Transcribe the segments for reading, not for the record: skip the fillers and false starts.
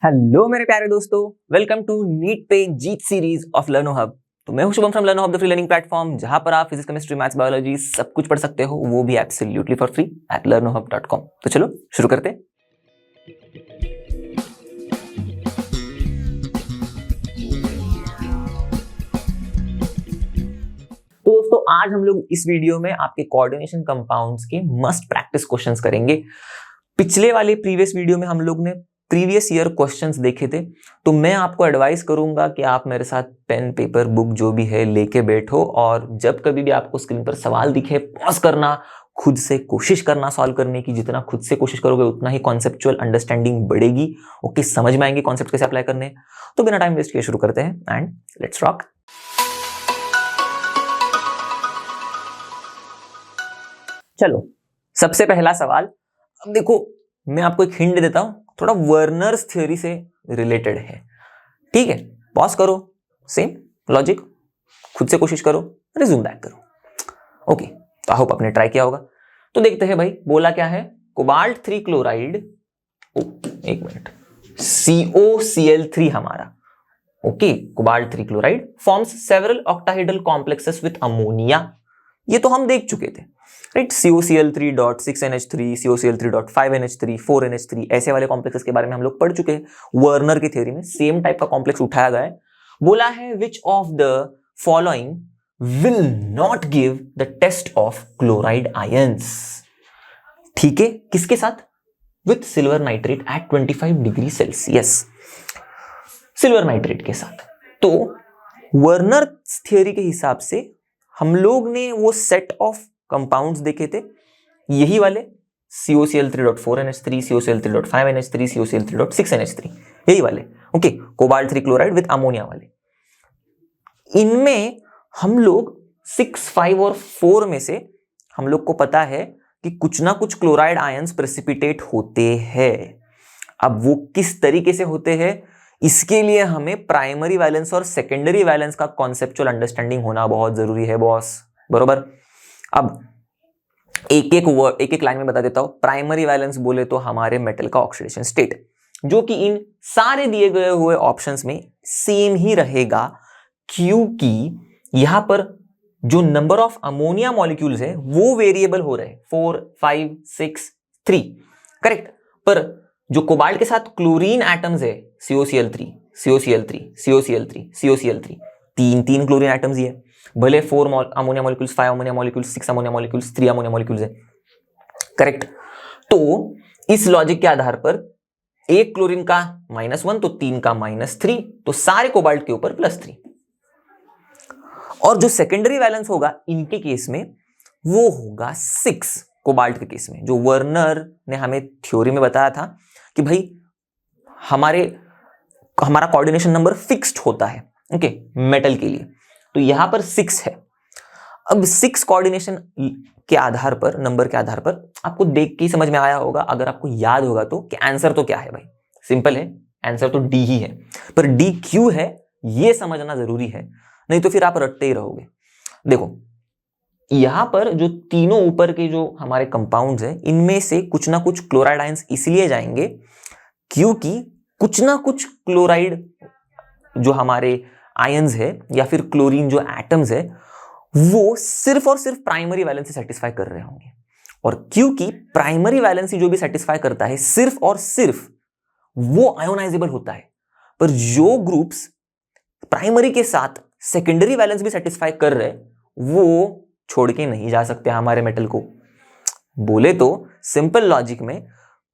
Hello मेरे प्यारे दोस्तों, वेलकम टू नीट पे जीत सीरीज ऑफ लर्नो हब। तो मैं हूं Shubham from लर्नो hub, the free learning platform, जहां पर आप फिजिक्स, केमिस्ट्री, मैथ्स, बायोलॉजी सब कुछ पढ़ सकते हो, वो भी absolutely for free at learnohub.com। तो चलो शुरू करते हैं। तो दोस्तों, आज हम लोग इस वीडियो में आपके कोऑर्डिनेशन कंपाउंड्स के मस्ट प्रैक्टिस क्वेश्चंस करेंगे। पिछले वाले प्रीवियस वीडियो में हम लोग ने प्रीवियस ईयर क्वेश्चंस देखे थे, तो मैं आपको एडवाइस करूंगा कि आप मेरे साथ पेन, पेपर, बुक जो भी है लेके बैठो, और जब कभी भी आपको स्क्रीन पर सवाल दिखे पॉज करना, खुद से कोशिश करना सॉल्व करने की। जितना खुद से कोशिश करोगे उतना ही कॉन्सेप्चुअल अंडरस्टैंडिंग बढ़ेगी। ओके, समझ में आएंगे कॉन्सेप्ट कैसे अप्लाई करने हैं। तो बिना टाइम वेस्ट किए शुरू करते हैं एंड लेट्स रॉक। चलो, सबसे पहला सवाल। अब देखो, मैं आपको एक हिंट देता हूं, थोड़ा वर्नर्स थ्योरी से रिलेटेड है। ठीक है, पॉज करो, सेम लॉजिक, खुद से कोशिश करो, रिज्यूम बैक करो। ओके, तो आई होप आपने ट्राई किया होगा। तो देखते हैं भाई, बोला क्या है। कोबाल्ट 3 क्लोराइड, एक मिनट, COCl3 हमारा। Okay, cobalt 3 chloride forms several octahedral complexes with ammonia. ये तो हम देख चुके थे, राइट। COCl3.6NH3, COCl3.5NH3, 4NH3, ऐसे वाले कॉम्प्लेक्सेस के बारे में हम लोग पढ़ चुके हैं। वर्नर की थ्योरी में सेम टाइप का कॉम्प्लेक्स उठाया गया है। बोला है which of the following will not give the test of chloride ions. ठीक है, किसके साथ? With silver nitrate at 25 degree Celsius, silver nitrate के साथ। तो वर्नर थ्योरी के हिसाब से हम लोग ने वो सेट ऑफ कंपाउंड्स देखे थे, यही वाले COCl3.4NH3, COCl3.5NH3, COCl3.6NH3, यही वाले। Okay, cobalt 3 chloride with ammonia वाले। इनमें हम लोग 6, 5 और 4 में से हम लोग को पता है कि कुछ ना कुछ क्लोराइड आयंस प्रेसिपिटेट होते हैं। अब वो किस तरीके से होते हैं, इसके लिए हमें प्राइमरी वैलेंस और सेकेंडरी वैलेंस का कॉन्सेप्चुअल अंडरस्टैंडिंग होना बहुत जरूरी है बॉस, बरोबर। अब एक एक लाइन में बता देता हूं। प्राइमरी वैलेंस बोले तो हमारे मेटल का ऑक्सीडेशन स्टेट, जो कि इन सारे दिए गए हुए ऑप्शंस में सेम ही रहेगा, क्योंकि यहां पर जो नंबर ऑफ अमोनिया मॉलिक्यूल्स है वो वेरिएबल हो रहे हैं, 4, 5, 6, 3, करेक्ट। पर जो कोबाल्ट के साथ क्लोरीन एटम्स है, COCl3, COCl3, COCl3, COCl3, तीन क्लोरीन एटम्स ही है। भले 4 ammonia molecules, 5 ammonia molecules, 6 ammonia molecules, 3 ammonia molecules है, करेक्ट। तो इस लॉजिक के आधार पर एक क्लोरीन का -1 तो 3 का -3, तो सारे कोबाल्ट के ऊपर +3। और जो सेकेंडरी वैलेंस होगा इनके केस में वो होगा 6, कोबाल्ट के केस में। जो वर्नर ने हमें थ्योरी में बताया था कि भाई हमारा कोऑर्डिनेशन नंबर फिक्स्ड होता है, ओके, मेटल के लिए। तो यहां पर 6 है। अब 6 कोऑर्डिनेशन के आधार पर, नंबर के आधार पर आपको देख के ही समझ में आया होगा, अगर आपको याद होगा तो, कि आंसर तो क्या है भाई, सिंपल है, आंसर तो D ही है। पर D क्यों है ये समझना जरूरी है, नहीं तो फिर आप रटते ही रहोगे। देखो, यहां पर जो तीनों ऊपर के जो हमारे कंपाउंड्स हैं, इनमें से कुछ ना कुछ क्लोराइड आयंस इसलिए जाएंगे क्योंकि कुछ ना कुछ क्लोराइड जो हमारे आयंस है या फिर क्लोरीन जो एटम्स है, वो सिर्फ और सिर्फ प्राइमरी वैलेंसी सेटिस्फाई कर रहे होंगे। और क्योंकि प्राइमरी वैलेंसी जो भी सेटिस्फाई करता है, सिर्फ और सिर्फ वो आयोनाइजेबल होता है। पर जो ग्रुप्स प्राइमरी के साथ सेकेंडरी वैलेंस भी सेटिस्फाई कर रहे, वो छोड़ के नहीं जा सकते हमारे मेटल को। बोले तो सिंपल लॉजिक में,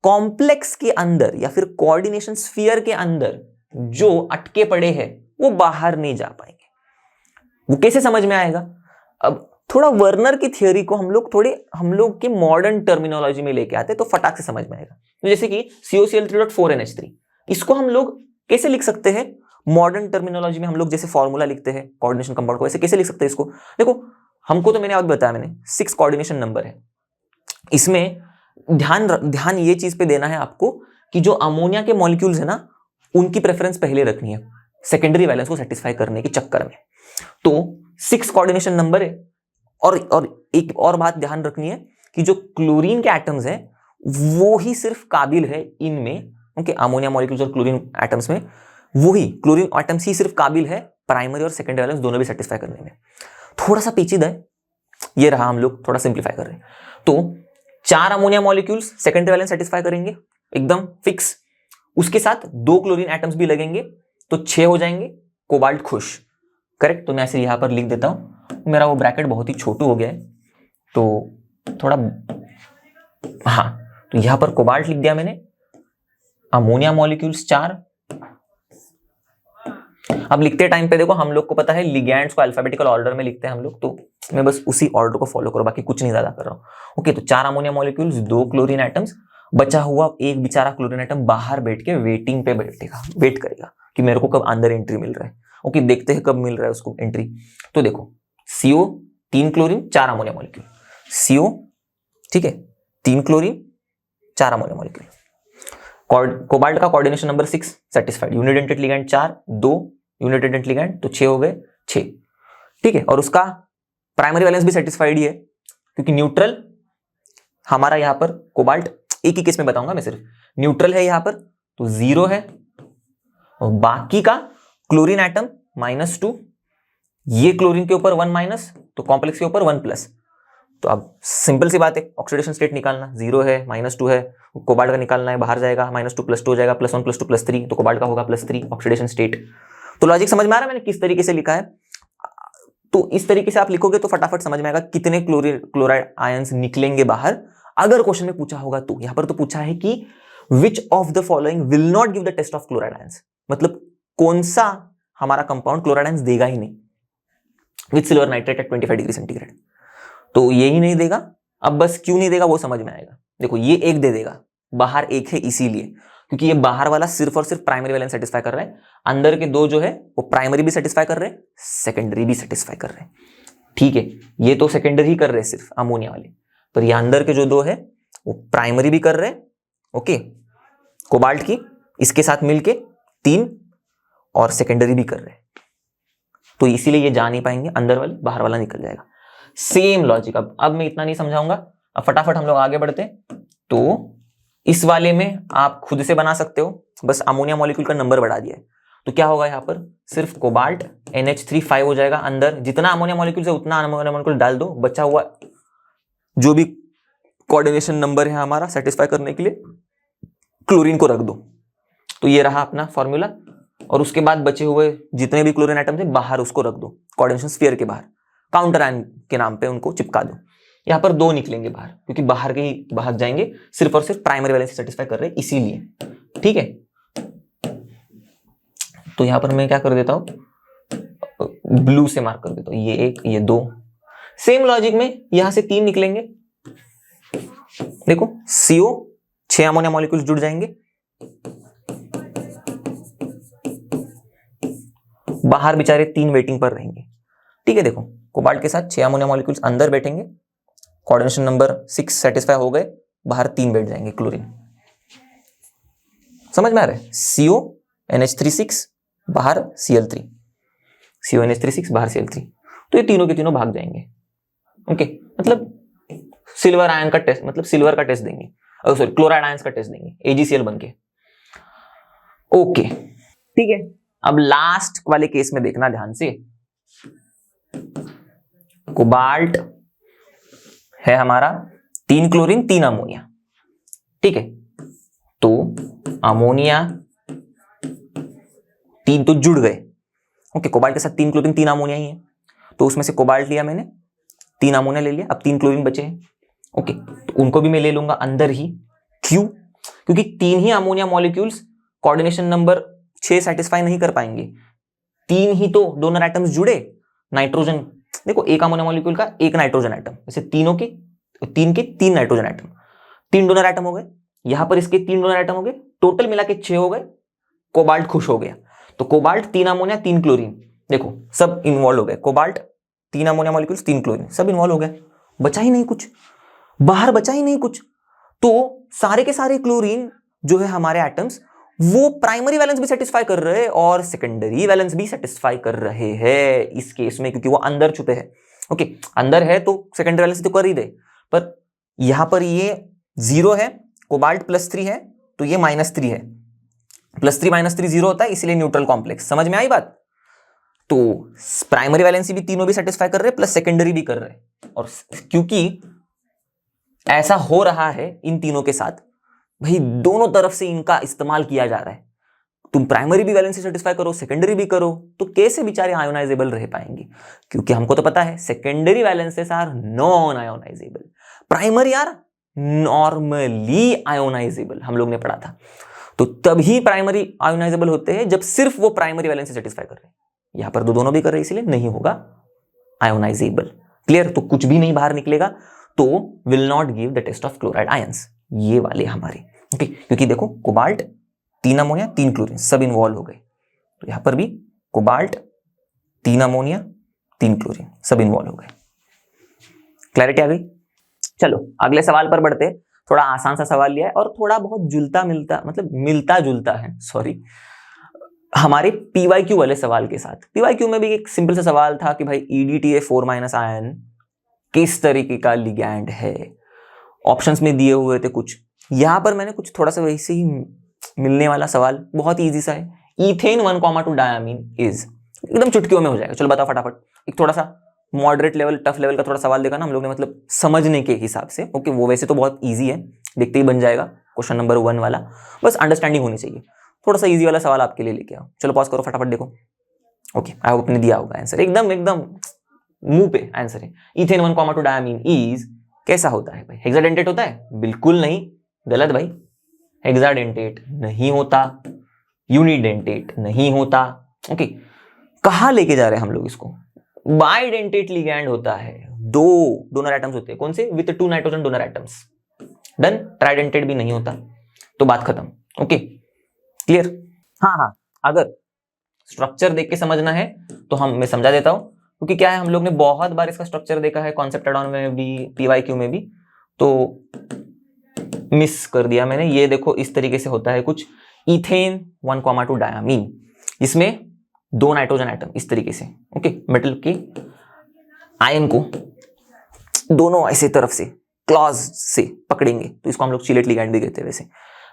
कॉम्प्लेक्स के अंदर या फिर कोऑर्डिनेशन स्फीयर के अंदर जो अटके पड़े हैं वो बाहर नहीं जा पाएंगे। वो कैसे समझ में आएगा? अब थोड़ा वर्नर की थ्योरी को हम लोग के मॉडर्न टर्मिनोलॉजी में लेके आते तो फटाक से समझ में आएगा। तो जैसे कि COCl3.4NH3, इसको हम लोग कैसे लिख सकते हैं मॉडर्न टर्मिनोलॉजी में? हम लोग जैसे फॉर्मूला लिखते हैं कोऑर्डिनेशन कंपाउंड को, वैसे कैसे लिख सकते हैं इसको? देखो, हमको तो मैंने आज बताया, मैंने 6 कोऑर्डिनेशन नंबर है। इसमें ध्यान ये चीज पे देना है आपको कि जो अमोनिया के मॉलिक्यूल्स है ना, उनकी प्रेफरेंस पहले रखनी है सेकेंडरी वैलेंस को सेटिस्फाई करने के चक्कर में। तो 6 कोऑर्डिनेशन नंबर है। और एक और बात ध्यान रखनी है कि जो क्लोरीन के एटम्स हैं वो ही सिर्फ काबिल है इनमें, ओके, अमोनिया मॉलिक्यूल्स और क्लोरीन एटम्स में वही क्लोरीन एटम्स ही सिर्फ काबिल है प्राइमरी और सेकेंडरी वैलेंस दोनों भी सेटिस्फाई करने में। थोड़ा सा पेचीदा है, ये रहा, हम लोग थोड़ा सिंप्लीफाई कर रहे हैं। तो 4 ammonia molecules secondary valence satisfy करेंगे एकदम फिक्स, उसके साथ 2 क्लोरीन एटम्स भी लगेंगे तो 6 हो जाएंगे, कोबाल्ट खुश। करेक्ट, तो मैं ऐसे यहां पर लिख देता हूं, मेरा वो ब्रैकेट बहुत ही छोटू हो गया है तो थोड़ा, हाँ, तो यहां पर कोबाल्ट लिख दिया मैंने, अमोनिया मॉलिक्यूल्स 4। अब लिखते टाइम पे देखो हम लोग को पता है लिगैंड्स को अल्फाबेटिकल ऑर्डर में लिखते हैं हम लोग, तो मैं बस उसी ऑर्डर को फॉलो करो, बाकी कुछ नहीं ज्यादा कर रहा हूं। ओके, तो 4 अमोनिया मॉलिक्यूल्स, 2 क्लोरीन एटम्स, बचा हुआ एक बेचारा क्लोरीन एटम बाहर बैठ के वेटिंग पे बैठेगा, वेट करेगा कि मेरे को कब अंदर एंट्री मिल रहा है। ओके, देखते हैं कब मिल रहा है उसको एंट्री। तो देखो CO 3 chlorine 4 ammonia molecule, CO ठीक है 3 क्लोरीन 4 अमोनिया मॉलिक्यूल। कोबाल्ट का coordination number 6 satisfied, unidentate ligand 4, 2 unidentate ligand तो 6 हो गए 6, ठीक है। और उसका प्राइमरी वैलेंस भी सेटिस्फाइड ही है क्योंकि न्यूट्रल हमारा यहां पर कोबाल्ट, एक ही केस में बताऊंगा मैं, सिर्फ न्यूट्रल है यहां पर तो 0 है, और बाकी का क्लोरीन एटम -2, ये क्लोरीन के ऊपर 1 माइनस तो कॉम्प्लेक्स के ऊपर 1 प्लस। तो अब सिंपल सी बात है, ऑक्सीडेशन स्टेट निकालना, 0 है -2 है, कोबाल्ट का निकालना है, बाहर जाएगा -2 +2 हो जाएगा, +1 +2 +3, तो कोबाल्ट का होगा +3 ऑक्सीडेशन स्टेट। तो लॉजिक समझ में आ रहा है मैंने किस तरीके से लिखा है? तो इस तरीके से आप लिखोगे तो फटाफट समझ में आएगा कितने क्लोराइड आयंस निकलेंगे बाहर, अगर क्वेश्चन में पूछा होगा तो। यहां पर तो पूछा है कि which of the following will not give the test of chloride ions, मतलब कौन सा हमारा कंपाउंड क्लोराइड आयंस देगा ही नहीं with silver nitrate at 25 degree centigrade, तो ये ही नहीं देगा। अब बस क्यों नहीं देगा वो समझ में आएगा। देखो ये एक दे देगा, बाहर एक है इसीलिए, क्योंकि ये बाहर वाला सिर्फ और सिर्फ प्राइमरी वैलेंस सेटिस्फाई कर रहा है, अंदर के 2 जो है वो प्राइमरी भी सेटिस्फाई कर रहे हैं, सेकेंडरी भी सेटिस्फाई कर रहे हैं, ठीक है। ये तो सेकेंडरी ही कर रहे हैं सिर्फ अमोनिया वाले, पर ये अंदर के जो 2 है वो प्राइमरी भी कर रहे हैं, ओके, कोबाल्ट की इसके साथ मिलके 3, और सेकेंडरी भी कर रहे हैं, तो इसीलिए ये जा नहीं पाएंगे, अंदर वाले बाहर वाला निकल जाएगा। सेम लॉजिक, अब मैं इतना नहीं समझाऊंगा, अब फटाफट हम लोग आगे बढ़ते हैं। तो इस वाले में आप खुद से बना सकते हो, बस अमोनिया मॉलिक्यूल का नंबर बढ़ा दिया है, तो क्या होगा यहाँ पर सिर्फ कोबाल्ट NH3 5 हो जाएगा, अंदर जितना अमोनिया मॉलिक्यूल है उतना अमोनिया मॉलिक्यूल डाल दो, बचा हुआ जो भी कोऑर्डिनेशन नंबर है हमारा सेटिस्फाई करने के लिए क्लोरीन को रख दो। तो ये रहा अपना फॉर्मूला, और उसके बाद बचे हुए जितने भी क्लोरीन एटम थे बाहर उसको रख दो, कोऑर्डिनेशन स्फीयर के बाहर, काउंटर आयन के नाम पे उनको चिपका दो। यहां पर 2 निकलेंगे बाहर, क्योंकि बाहर के ही भाग जाएंगे, सिर्फ और सिर्फ प्राइमरी वैलेंस सेटिस्फाई कर रहे हैं इसीलिए, ठीक है। तो यहां पर मैं क्या कर देता हूं, ब्लू से मार्क कर देता हूं, ये 1 ये 2। सेम लॉजिक में यहां से 3 निकलेंगे, देखो CO 6 अमोनिया मॉलिक्यूल्स जुड़ जाएंगे, बाहर बेचारे 3 वेटिंग पर रहेंगे, ठीक है। देखो कोबाल्ट के साथ 6 अमोनिया मॉलिक्यूल्स अंदर बैठेंगे, कोऑर्डिनेशन नंबर 6 सेटिस्फाई हो गए, बाहर 3 बैठ जाएंगे क्लोरीन, समझ में आ रहा है? CO NH36 बाहर Cl3, CO NH36 बाहर Cl3, तो ये तीनों के तीनों भाग जाएंगे, ओके। मतलब सिल्वर आयन का टेस्ट, मतलब सिल्वर का टेस्ट देंगे, सॉरी क्लोराइड आयंस का टेस्ट देंगे AgCl बन के, ओके, ठीक है। अब लास्ट वाले केस में देखना ध्यान से, कोबाल्ट है हमारा 3 क्लोरीन 3 अमोनिया, ठीक है। तो अमोनिया 3 तो जुड़ गए, ओके, कोबाल्ट के साथ 3 क्लोरीन 3 अमोनिया ही है, तो उसमें से कोबाल्ट लिया मैंने, 3 अमोनिया ले लिया, अब 3 क्लोरीन बचे हैं, ओके, तो उनको भी मैं ले लूंगा अंदर ही। क्यों? क्योंकि 3 ही ammonia molecules coordination number 6 satisfy नहीं कर पाएंगे, 3 ही तो डोनर एटम्स जुड़े, नाइट्रोजन, देखो एक अमोनिया मॉलिक्यूल का एक नाइट्रोजन एटम, जैसे 3 के 3 नाइट्रोजन एटम, 3 डोनर एटम हो गए, यहां पर इसके 3 डोनर एटम हो गए, टोटल मिला के 6 हो गए, कोबाल्ट खुश हो गया। तो कोबाल्ट 3 अमोनिया 3 क्लोरीन, देखो सब इन्वॉल्व हो गए, कोबाल्ट 3 अमोनिया मॉलिक्यूल्स 3 क्लोरीन, सब इन्वॉल्व हो गए, बचा ही नहीं कुछ, बाहर बचा ही नहीं कुछ। तो सारे के सारे क्लोरीन जो है हमारे एटम्स, वो प्राइमरी वैलेंस भी सेटिस्फाई कर रहे हैं और सेकेंडरी वैलेंस भी सेटिस्फाई कर रहे हैं इस केस में, क्योंकि वो अंदर छुपे हैं, ओके, अंदर है तो सेकेंडरी वैलेंस तो कर ही दे, पर यहां पर ये 0 है, कोबाल्ट +3 है, तो ये -3 है, +3 -3 0 होता है, इसलिए न्यूट्रल कॉम्प्लेक्स। समझ में आई बात? तो प्राइमरी वैलेंसी भी तीनों भी सेटिस्फाई कर रहे हैं, प्लस सेकेंडरी भी कर रहे हैं। और क्योंकि ऐसा हो रहा है इन तीनों के साथ, भाई दोनों तरफ से इनका इस्तेमाल किया जा रहा है। तुम प्राइमरी भी वैलेंसी सेटिस्फाई करो, सेकेंडरी भी करो, तो कैसे बेचारे आयोनाइजेबल रह पाएंगे? क्योंकि हमको तो पता है secondary valences are non ionizable, primary are normally ionizable, हम लोग ने पढ़ा था। तो तभी प्राइमरी आयोनाइजेबल होते हैं जब सिर्फ वो प्राइमरी वैलेंसी सेटिस्फाई कर रहे हैं। यहां पर दोनों भी कर रहे हैं, इसलिए नहीं होगा आयोनाइजेबल। क्लियर? तो कुछ भी नहीं बाहर निकलेगा, तो will not give the test of chloride ions, ये वाले हमारे। ओके, क्योंकि देखो कोबाल्ट 3 अमोनिया 3 क्लोरीन सब इन्वॉल्व हो गए, तो यहां पर भी कोबाल्ट 3 अमोनिया 3 क्लोरीन सब इन्वॉल्व हो गए। क्लैरिटी आ गई? चलो अगले सवाल पर बढ़ते। थोड़ा आसान सा सवाल लिया है और थोड़ा बहुत जुलता मिलता, मतलब मिलता जुलता है, सॉरी, हमारे पीवाईक्यू वाले सवाल के साथ। पीवाईक्यू में भी एक सिंपल सा सवाल था कि भाई EDTA4- आयन किस तरीके का लिगैंड है। ऑप्शंस में दिए हुए थे कुछ, यहां पर मैंने कुछ थोड़ा सा वैसे ही मिलने वाला सवाल, बहुत इजी सा है। ईथेन 1,2 डायमीन इज, एकदम चुटकियों में हो जाएगा। चलो बताओ फटाफट। एक थोड़ा सा मॉडरेट लेवल, टफ लेवल का थोड़ा सवाल देखा ना हम लोग ने, मतलब समझने के हिसाब से। ओके, वो वैसे तो बहुत ईजी है, देखते ही बन जाएगा क्वेश्चन नंबर 1 वाला, बस अंडरस्टैंडिंग होनी चाहिए। थोड़ा सा इजी वाला सवाल आपके लिए लेके आओ। चलो पॉज करो, फटाफट देखो। ओके, आई होप ने दिया होगा आंसर, एकदम एकदम मुंह पे आंसर है। ईथेन 1,2 डायमीन इज कैसा होता है भाई? हेक्साडेंटेट होता है? बिल्कुल नहीं, गलत भाई। हेक्साडेंटेट नहीं होता, यूनिडेंटेट नहीं होता। ओके, कहां लेके जा रहे हैं हम लोग इसको? बाइडेंटेट लिगैंड होता है, 2 डोनर एटम्स होते हैं। कौन से? With 2 nitrogen donor atoms. Done. Tridentate भी नहीं होता, तो बात खत्म। Okay, clear? हाँ, अगर स्ट्रक्चर देख के समझना है तो मैं समझा देता हूं, क्योंकि क्या है, हम लोग ने बहुत बार इसका स्ट्रक्चर देखा है, कॉन्सेप्ट एड ऑन में भी, पीवाईक्यू में भी, तो मिस कर दिया मैंने। ये देखो इस तरीके से होता है कुछ। ईथेन 1,2 डायमीन, इसमें 2 नाइट्रोजन एटम इस तरीके से। ओके, मेटल के आयन को दोनों ऐसे तरफ से क्लॉज से पकड़ेंगे, तो इसको हम लोग चिलेट लिगैंड भी कहते हैं वैसे,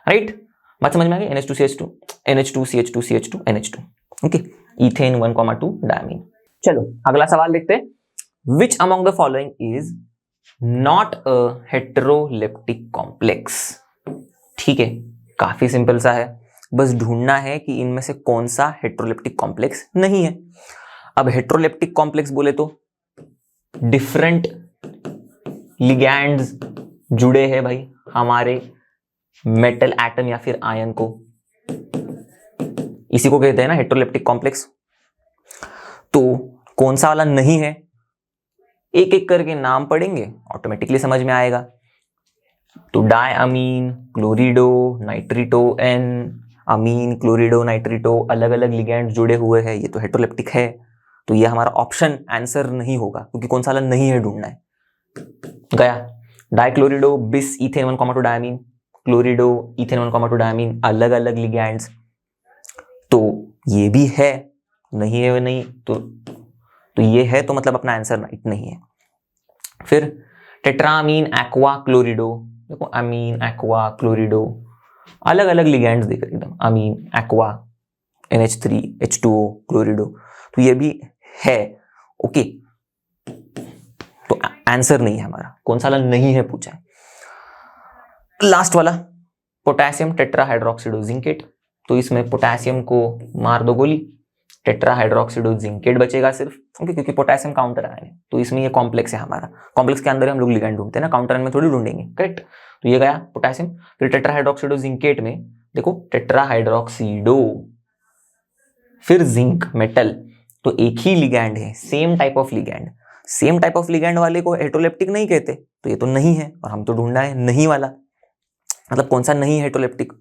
राइट? बात समझ में आ गई? NH2CH2 NH2 CH2 CH2 NH2। Okay, ethane 1,2 diamine. चलो अगला सवाल देखते हैं। Which among the following is not a heteroleptic complex? ठीक है, काफी सिंपल सा है, बस ढूंढना है कि इनमें से कौन सा हेटेरोलेप्टिक कॉम्प्लेक्स नहीं है। अब हेटेरोलेप्टिक कॉम्प्लेक्स बोले तो डिफरेंट लिगैंड्स जुड़े हैं भाई हमारे मेटल एटम या फिर आयन को, इसी को कहते हैं ना हेटेरोलेप्टिक कॉम्प्लेक्स। तो कौन सा वाला नहीं है, एक एक करके नाम पढ़ेंगे, ऑटोमेटिकली समझ में आएगा। तो डायअमीन, क्लोरिडो, नाइट्रिटो एन, अमीन, क्लोरिडो, नाइट्रिटो, अलग अलग लिगैंड जुड़े हुए हैं, ये तो हेटेरोलेप्टिक है। तो ये हमारा ऑप्शन आंसर नहीं होगा, क्योंकि कौन सा वाला नहीं है ढूंढना है। गया डाइक्लोरिडो बिस ईथेन 1,2 डायमीन, क्लोरिडो ईथेन 1,2 डायमीन, अलग अलग लिगैंड्स, तो ये भी है, नहीं है नहीं, तो ये है, तो मतलब अपना आंसर राइट नहीं है। फिर टेट्रामीन एक्वा क्लोरिडो, देखो अमीन एक्वा क्लोरिडो, अलग अलग लिगैंड्स देख रहे एकदम, अमीन एक्वा NH3 H2O क्लोरिडो, तो ये भी है। ओके, तो आंसर नहीं है हमारा, कौन सा वाला नहीं है पूछा है। लास्ट वाला पोटेशियम टेट्राहाइड्रोक्सिडो जिंकेट, तो इसमें पोटेशियम को मार दो गोली, टेट्राहाइड्रोक्सिडो जिंकेट बचेगा सिर्फ। ओके, क्योंकि पोटेशियम काउंटर आयन है, तो इसमें ये कॉम्प्लेक्स है हमारा। कॉम्प्लेक्स के अंदर हम लोग लिगैंड ढूंढते हैं ना, काउंटर आयन में थोड़ी ढूंढेंगे, करेक्ट? तो ये गया पोटेशियम। फिर टेट्राहाइड्रोक्सिडो जिंकेट में देखो टेट्राहाइड्रोक्सिडो, फिर जिंक मेटल, तो एक ही लिगैंड है, same type of ligand. Same type of ligand वाले को हेटेरोलेप्टिक नहीं कहते, तो ये तो नहीं है, और हम तो ढूंढना है नहीं वाला, मतलब कौन सा नहीं है हेटेरोलेप्टिक,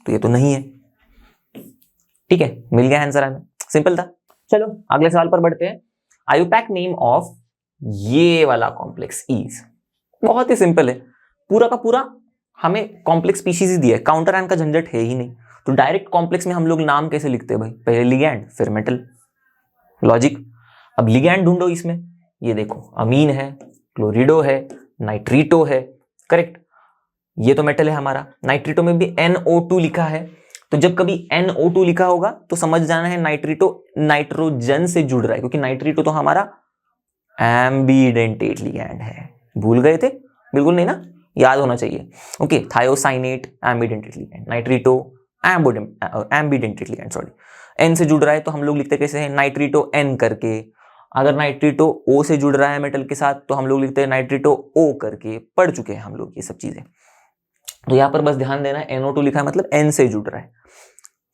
तो ये तो नहीं है। ठीक है, मिल गया आंसर हमें, सिंपल था। चलो अगले सवाल पर बढ़ते हैं। आयुपैक नेम ऑफ ये वाला कॉम्प्लेक्स इज, बहुत ही सिंपल है, पूरा का पूरा हमें कॉम्प्लेक्स स्पीशीज ही दिया है, काउंटर आयन का झंझट है ही नहीं। तो डायरेक्ट कॉम्प्लेक्स में हम लोग नाम कैसे लिखते हैं भाई? पहले लिगैंड फिर मेटल, लॉजिक। अब लिगैंड ढूंढो इसमें, ये देखो अमीन है, क्लोरिडो है, नाइट्रिटो है, करेक्ट? ये तो मेटल है हमारा। नाइट्रिटो में भी NO2 लिखा है, तो जब कभी NO2 लिखा होगा तो समझ जाना है नाइट्रोजन से जुड़ रहा है, क्योंकि नाइट्रिटो तो हमारा एम्बीडेंटेट लिगैंड है। भूल गए थे? बिल्कुल नहीं ना, याद होना चाहिए। Okay, thiocyanate ambidentate ligand, nitrito ambidentate ligand, sorry, N से जुड़ रहा है तो हम लोग लिखते कैसे हैं? नाइट्रिटो N करके। अगर नाइट्रिटो O से जुड़ रहा है मेटल के साथ तो हम लोग लिखते हैं नाइट्रिटो O करके। पढ़ चुके हैं हम लोग ये सब चीजें। तो यहां पर बस ध्यान देना है, NO2 लिखा है मतलब N से जुड़ रहा है।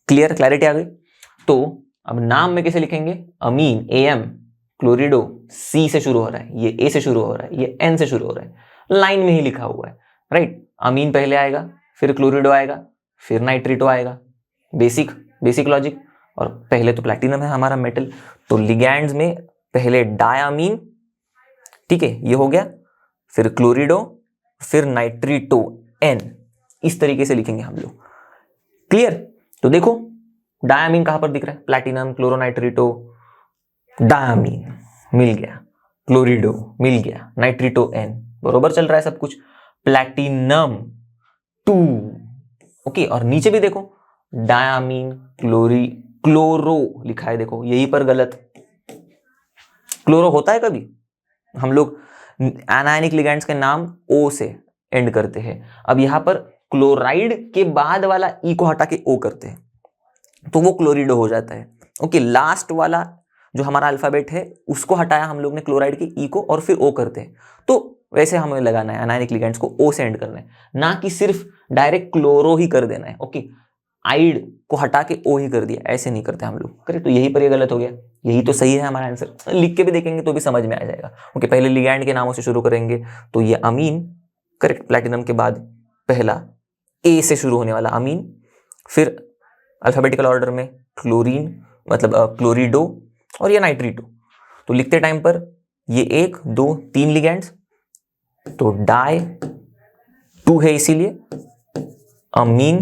क्लियर, क्लैरिटी आ गई? तो अब नाम में कैसे लिखेंगे? अमीन AM, क्लोरिडो C से शुरू हो रहा है, ये A से शुरू हो रहा है, ये N से शुरू हो रहा है, लाइन में ही लिखा हुआ है, राइट। अमीन पहले आएगा, फिर क्लोरिडो आएगा, फिर नाइट्रिटो आएगा। Basic logic. और पहले तो प्लैटिनम है हमारा मेटल, तो लिगैंड्स में पहले डायमीन, ठीक है, ये हो गया, फिर क्लोरिडो, फिर नाइट्रिटो N, इस तरीके से लिखेंगे हम लोग। क्लियर? तो देखो डायमीन कहां पर दिख रहा है? प्लैटिनम, क्लोरोनाइट्रिटो, डायमीन मिल गया, क्लोरिडो मिल गया, नाइट्रिटो N, बरोबर चल रहा है सब कुछ। Platinum 2, okay. और नीचे भी देखो डायमीन, क्लोरो लिखा है, देखो यहीं पर गलत। क्लोरो होता है कभी? हम लोग एनायनिक लिगैंड्स के नाम O से एंड करते हैं। अब यहां पर क्लोराइड के बाद वाला E को हटा के O करते हैं तो वो क्लोरिडो हो जाता है। ओके, लास्ट वाला जो हमारा अल्फाबेट है उसको हटाया हम लोग ने क्लोराइड के E को और फिर O करते हैं। तो वैसे हमें लगाना है एनायनिक लिगैंड्स को O से एंड करना है, ना कि सिर्फ डायरेक्ट क्लोरो ही कर देना है। ओके, आइड को हटा के O ही कर दिया, ऐसे नहीं करते हम लोग। करेक्ट? तो यही पर ये गलत हो गया, यही तो सही है हमारा आंसर। लिख के भी देखेंगे तो भी समझ में आ जाएगा। ओके, पहले लिगैंड के नामों से शुरू करेंगे तो ये अमीन, करेक्ट, प्लैटिनम के बाद पहला A से शुरू होने वाला अमीन, फिर अल्फाबेटिकल ऑर्डर में क्लोरीन मतलब क्लोरिडो और ये नाइट्रिटो। तो लिखते टाइम पर ये 1 2 3 लिगैंड्स, तो डाई 2 है इसीलिए अमीन।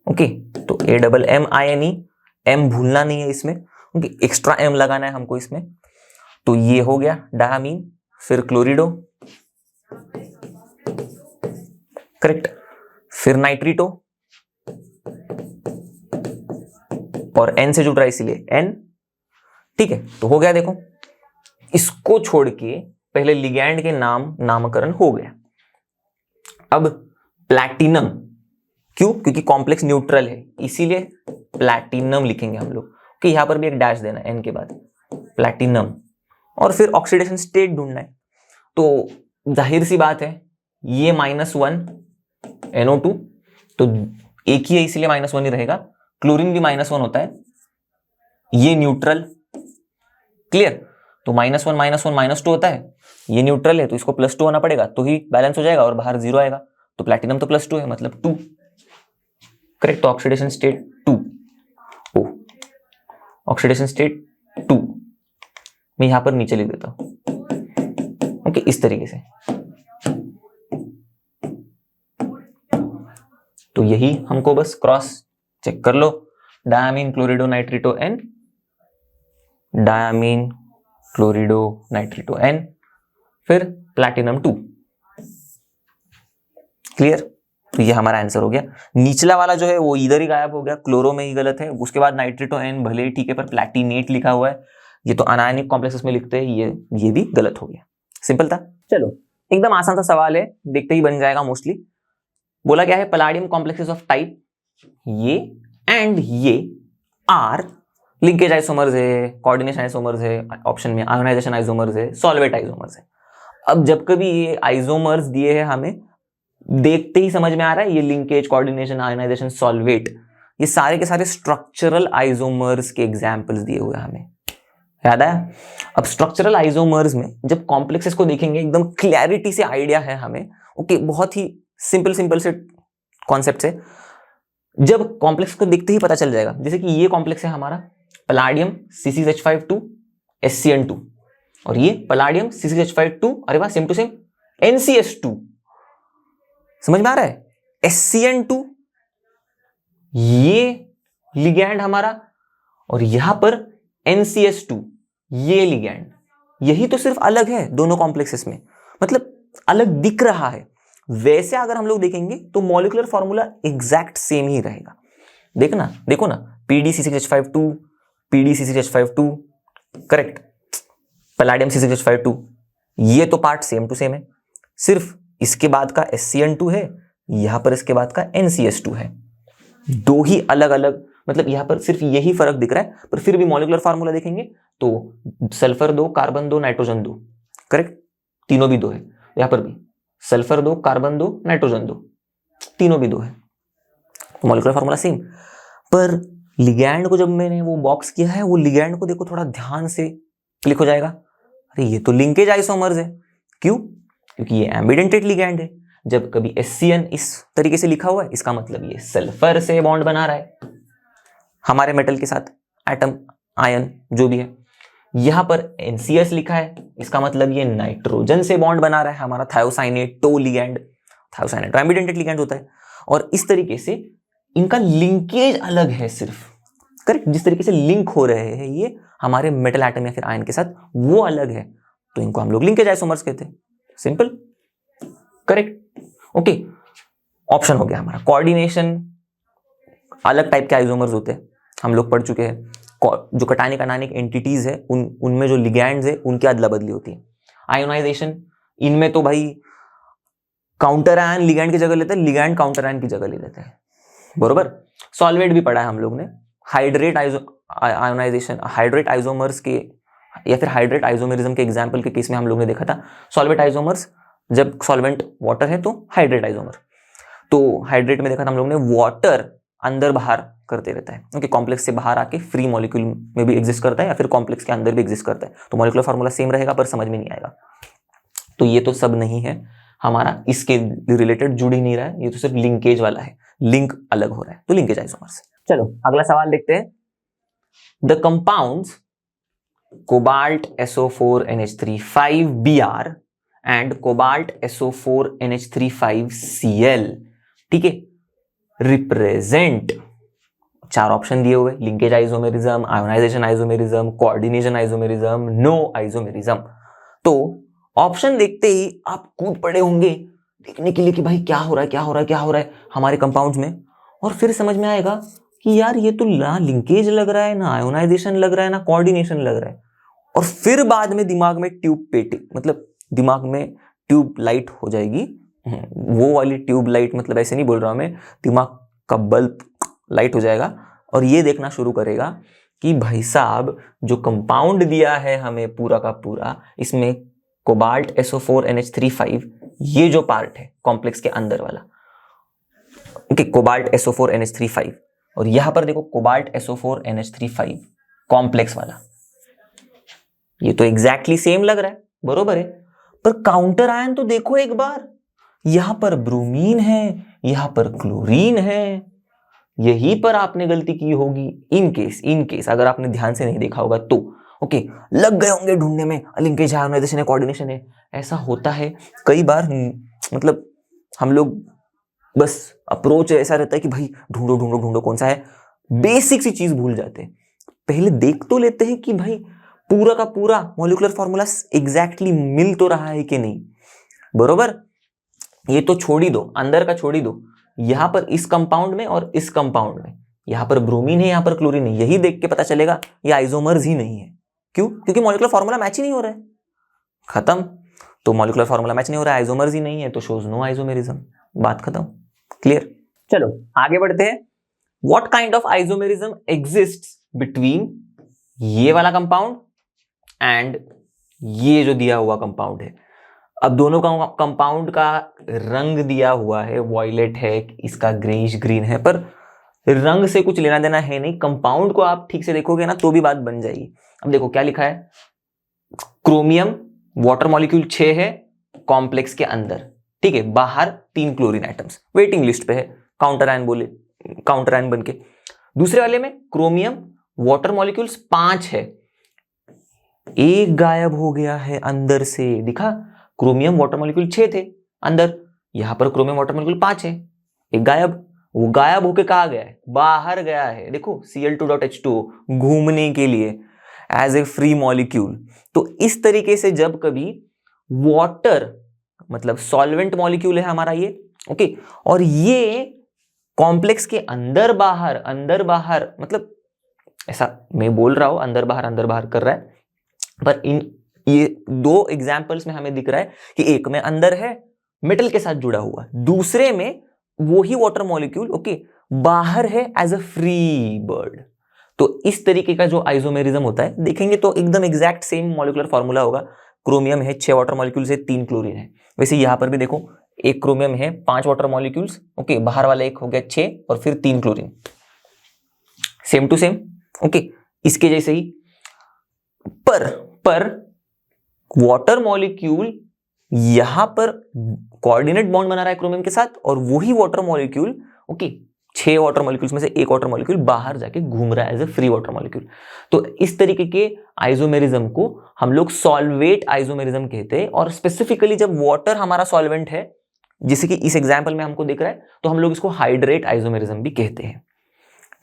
ओके, तो AMMINE, M भूलना नहीं है इसमें, ओके, एक्स्ट्रा M लगाना है हमको इसमें। तो ये हो गया डायमीन, फिर क्लोरिडो, करेक्ट, फिर नाइट्रिटो और N से जुड़ रहा है इसीलिए N, ठीक है। तो हो गया, देखो इसको छोड़ के पहले लिगैंड के नामकरण हो गया। अब प्लैटिनम, क्यों? क्योंकि कॉम्प्लेक्स न्यूट्रल है इसीलिए प्लैटिनम लिखेंगे हम लोग। कि यहां पर भी एक डैश देना है N के बाद, प्लैटिनम। और फिर ऑक्सीडेशन स्टेट ढूंढना है। तो जाहिर सी बात है ये -1 NO2 तो एक ही है इसीलिए -1 ही रहेगा। क्लोरीन भी -1 होता है, ये न्यूट्रल। क्लियर? तो -1 -1 -2 होता है, ये न्यूट्रल है तो इसको +2 होना पड़ेगा तो ही बैलेंस हो जाएगा और बाहर 0 आएगा। तो प्लैटिनम तो +2 है मतलब 2, करेक्ट। तो ऑक्सीडेशन स्टेट 2, ऑक्सीडेशन स्टेट 2 मैं यहां पर नीचे लिख देता हूं। ओके, इस तरीके से। तो यही हमको बस क्रॉस चेक कर लो, डायमीन क्लोरिडो नाइट्रिटो N, डायमीन क्लोरिडो नाइट्रिटो N, फिर प्लैटिनम 2। क्लियर? तो ये हमारा आंसर हो गया। निचला वाला जो है वो इधर ही गायब हो गया, क्लोरो में ही गलत है। उसके बाद नाइट्रिटो N भले ही ठीक है पर प्लैटिनेट लिखा हुआ है, ये तो अनायनिक कॉम्प्लेक्सेस में लिखते हैं, ये भी गलत हो गया। सिंपल था। चलो, एकदम आसान सा सवाल है, देखते ही बन जाएगा मोस्टली। बोला क्या है? पलाडियम कॉम्प्लेक्सेस ऑफ टाइप ये एंड ये आर लिंकेज आइसोमर्स है, कोऑर्डिनेशन आइसोमर्स है, ऑप्शन में आयोनाइजेशन आइसोमर्स है, सॉल्वेट आइसोमर्स है। अब जब कभी ये आइसोमर्स दिए हैं हमें, देखते ही समझ में आ रहा है ये लिंकेज, कोऑर्डिनेशन, आयोनाइजेशन, सॉल्वेट, ये सारे के सारे स्ट्रक्चरल आइसोमर्स के एग्जांपल्स दिए हुए हैं हमें। याद आया? अब स्ट्रक्चरल आइसोमर्स में जब कॉम्प्लेक्सेस को देखेंगे एकदम क्लैरिटी से आइडिया है हमें। ओके, बहुत ही सिंपल से कॉन्सेप्ट है। जब कॉम्प्लेक्स को देखते ही पता चल जाएगा, जैसे कि ये कॉम्प्लेक्स है हमारा पलाडियम C6H5 SCN2 और ये पलाडियम C6H5 अरे वाह, सेम टू सेम NCS2। समझ में आ रहा है? SCN2 ये लिगैंड हमारा और यहां पर NCS2 ये लिगैंड। यही तो सिर्फ अलग है दोनों कॉम्प्लेक्सेस में, मतलब अलग दिख रहा है। वैसे अगर हम लोग देखेंगे तो मॉलिक्यूलर फॉर्मूला एग्जैक्ट सेम ही रहेगा। देखना, देखो ना, PdC6H52, PdC6H52, correct, palladium C6H52, ये तो पार्ट सेम टू सेम है, सिर्फ इसके बाद का SCN2 है, यहां पर इसके बाद का NCS2 है, दो ही अलग अलग, मतलब यहां पर सिर्फ यही फर्क दिख रहा है, पर फिर भी मॉलिक्यूलर फार्मूला देखेंगे तो सल्फर 2, कार्बन 2, नाइट्रोजन 2, करेक्ट, तीनों भी 2 है, यहां पर भी सल्फर 2, कार्बन 2, नाइट्रोजन 2, तीनों भी 2 है, मॉलिक्यूलर फार्मूला सेम। पर लिगैंड को जब मैंने वो बॉक्स किया है, वो लिगैंड को देखो थोड़ा ध्यान से क्लिक हो जाएगा, अरे ये तो लिंकेज आइसोमर्स है, क्यों? क्योंकि ये एम्बिडेंटेड लिगैंड है, जब कभी SCN इस तरीके से लिखा हुआ है, इसका मतलब ये सल्फर से बॉन्ड बना रहा है हमारे मेटल के साथ, एटम, आयन जो भी है। यहां पर NCS लिखा है, इसका मतलब ये नाइट्रोजन से बॉन्ड बना रहा है हमारा थायोसाइनेट टो लिगैंड, थायोसाइनेट तो एम्बिडेंटेड लिगैंड होता है, और इस तरीके से इनका लिंकेज अलग है सिर्फ, करेक्ट, जिस तरीके से लिंक हो रहे हैं ये हमारे मेटल एटम या फिर आयन के साथ, वो अलग है, तो इनको हम लोग लिंकेज आइसोमर्स कहते हैं, सिंपल, करेक्ट, ओके। ऑप्शन हो गया हमारा। कोऑर्डिनेशन, अलग टाइप के आइसोमर्स होते हैं, हम लोग पढ़ चुके हैं, जो कटानिक अनानिक एंटिटीज है उनमें जो लिगैंड्स है उनकी अदला बदली होती है। आयोनाइजेशन, इनमें तो भाई काउंटर आयन लिगैंड की जगह लेता है, लिगैंड काउंटर आयन की जगह ले लेते हैं, बरोबर। सॉल्वेट भी पढ़ा है हम लोग ने, हाइड्रेट आयोनाइजेशन, हाइड्रेट आइसोमर्स के या फिर हाइड्रेट आइसोमेरिज्म के एग्जांपल के केस में हम लोग ने देखा था, सॉल्वेट आइसोमर्स, जब सॉल्वेंट वाटर है तो हाइड्रेट आइसोमर, तो हाइड्रेट में देखा था हम लोग ने वाटर अंदर बाहर करते रहता है, क्योंकि कॉम्प्लेक्स से बाहर आके फ्री मॉलिक्यूल में भी एग्जिस्ट करता है या फिर कॉम्प्लेक्स के अंदर भी एग्जिस्ट करता है, तो मॉलिक्यूलर फार्मूला सेम रहेगा पर समझ में नहीं आएगा। तो ये तो सब नहीं है हमारा, इसके रिलेटेड जुड़ ही नहीं रहा है, ये तो सिर्फ लिंकेज वाला है, लिंक अलग हो रहा है, तो लिंकेज आइसोमर्स। चलो अगला सवाल देखते हैं। The compounds cobalt SO4 NH3 5Br and cobalt SO4 NH3 5Cl, ठीक है, रिप्रेजेंट, चार ऑप्शन दिए हुए, linkage isomerism, ionization isomerism, coordination isomerism, no isomerism. तो ऑप्शन देखते ही आप कूद पड़े होंगे देखने के लिए कि भाई क्या हो रहा है, क्या हो रहा है, क्या हो रहा है हमारे कंपाउंड्स में, और फिर समझ में आएगा कि यार ये तो ना लिंकेज लग रहा है, ना आयोनाइजेशन लग रहा है, ना कोऑर्डिनेशन लग रहा है, और फिर बाद में दिमाग में ट्यूब पेटी, मतलब दिमाग में ट्यूब लाइट हो जाएगी, वो वाली ट्यूब लाइट, मतलब ऐसे नहीं बोल रहा हूं मैं, दिमाग का बल्ब लाइट हो जाएगा और ये देखना शुरू करेगा कि भाई साहब जो कंपाउंड दिया है हमें पूरा का पूरा, इसमें कोबाल्ट SO4 NH3 5, ये जो पार्ट है कॉम्प्लेक्स के अंदर वाला, ओके, कोबाल्ट SO4 NH3 5, और यहां पर देखो कोबाल्ट SO4 NH3 5 कॉम्प्लेक्स वाला, ये तो एग्जैक्टली सेम लग रहा है, बरोबर है, पर काउंटर आयन तो देखो एक बार, यहां पर ब्रोमीन है, यहां पर क्लोरीन है, यहीं पर आपने गलती की होगी, इन केस अगर आपने ध्यान से नहीं देखा होगा तो, ओके, लग गए होंगे ढूंढने में लिंकेज है, आयोनाइजेशन है, कोऑर्डिनेशन है, ऐसा होता है कई बार, मतलब हम लोग बस अप्रोच ऐसा रहता है कि भाई ढूंढो ढूंढो ढूंढो कौन सा है, बेसिक सी चीज भूल जाते हैं, पहले देख तो लेते हैं कि भाई पूरा का पूरा मॉलिक्यूलर फार्मूला एग्जैक्टली मिल तो रहा है कि नहीं, बरोबर। ये तो छोड़ ही दो, अंदर का छोड़ ही दो, यहां पर इस कंपाउंड में और इस कंपाउंड में, यहां पर ब्रोमीन है, यहां पर क्लोरीन है, यही देख के पता चलेगा ये आइसोमर्स ही नहीं है, क्यों? क्योंकि मॉलिक्यूलर फार्मूला मैच ही नहीं हो रहा है, खत्म। तो मॉलिक्यूलर फार्मूला मैच नहीं हो रहा है, आइसोमर्स ही नहीं है, तो शोज नो आइसोमेरिज्म, बात खत्म, क्लियर। चलो आगे बढ़ते हैं। What kind of isomerism exists between ये वाला कंपाउंड एंड ये जो दिया हुआ कंपाउंड है। अब दोनों का कंपाउंड का रंग दिया हुआ है, वॉयलेट है, इसका ग्रेइश ग्रीन है, पर रंग से कुछ लेना देना है नहीं, कंपाउंड को आप ठीक से देखोगे ना तो भी बात बन जाएगी। अब देखो क्या लिखा है, क्रोमियम वाटर मॉलिक्यूल 6 है कॉम्प्लेक्स के अंदर, ठीक है, बाहर 3 क्लोरीन एटम्स, वेटिंग लिस्ट पे है, काउंटर आयन बोले, काउंटर आयन बनके। दूसरे वाले में क्रोमियम वाटर मॉलिक्यूल्स 5 है, एक गायब हो गया है अंदर से, दिखा, क्रोमियम वाटर मॉलिक्यूल 6 थे अंदर, यहां पर क्रोमियम वाटर मॉलिक्यूल 5 है, एक गायब, वो गायब होके कहा गया है, बाहर गया है, देखो Cl2.H2O घूमने के लिए एज ए फ्री मॉलिक्यूल। तो इस तरीके से जब कभी वाटर मतलब सॉल्वेंट मॉलिक्यूल है हमारा ये, ओके, और ये कॉम्प्लेक्स के अंदर बाहर मतलब ऐसा मैं बोल रहा हूं अंदर बाहर कर रहा है, पर इन ये दो एग्जाम्पल्स में हमें दिख रहा है कि एक में अंदर है मेटल के साथ जुड़ा हुआ, दूसरे में वो ही वाटर मॉलिक्यूल ओके बाहर है एज अ फ्री बर्ड। तो इस तरीके का जो आइसोमेरिज्म होता है देखेंगे तो एकदम एग्जैक्ट सेम मॉलिक्यूलर फॉर्मूला होगा। क्रोमियम है 6 वाटर मॉलिक्यूल्स है 3 क्लोरीन है। वैसे यहां पर भी देखो एक क्रोमियम है 5 वाटर मॉलिक्यूल्स ओके, बाहर वाला एक हो गया 6 और फिर 3 chlorine, same to same okay इसके जैसे ही। पर वाटर मॉलिक्यूल यहां पर कोऑर्डिनेट बॉन्ड बना रहा है क्रोमियम के साथ और वही water molecule okay 6 water molecules में से एक वाटर मॉलिक्यूल बाहर जाके घूम रहा है as a free water molecule. तो इस तरीके के आइसोमेरिज्म को हम लोग सॉल्वेट आइसोमेरिज्म कहते हैं। और स्पेसिफिकली जब वाटर हमारा सॉल्वेंट है, जैसे कि इस एग्जांपल में हमको दिख रहा है, तो हम लोग इसको हाइड्रेट आइसोमेरिज्म भी कहते हैं।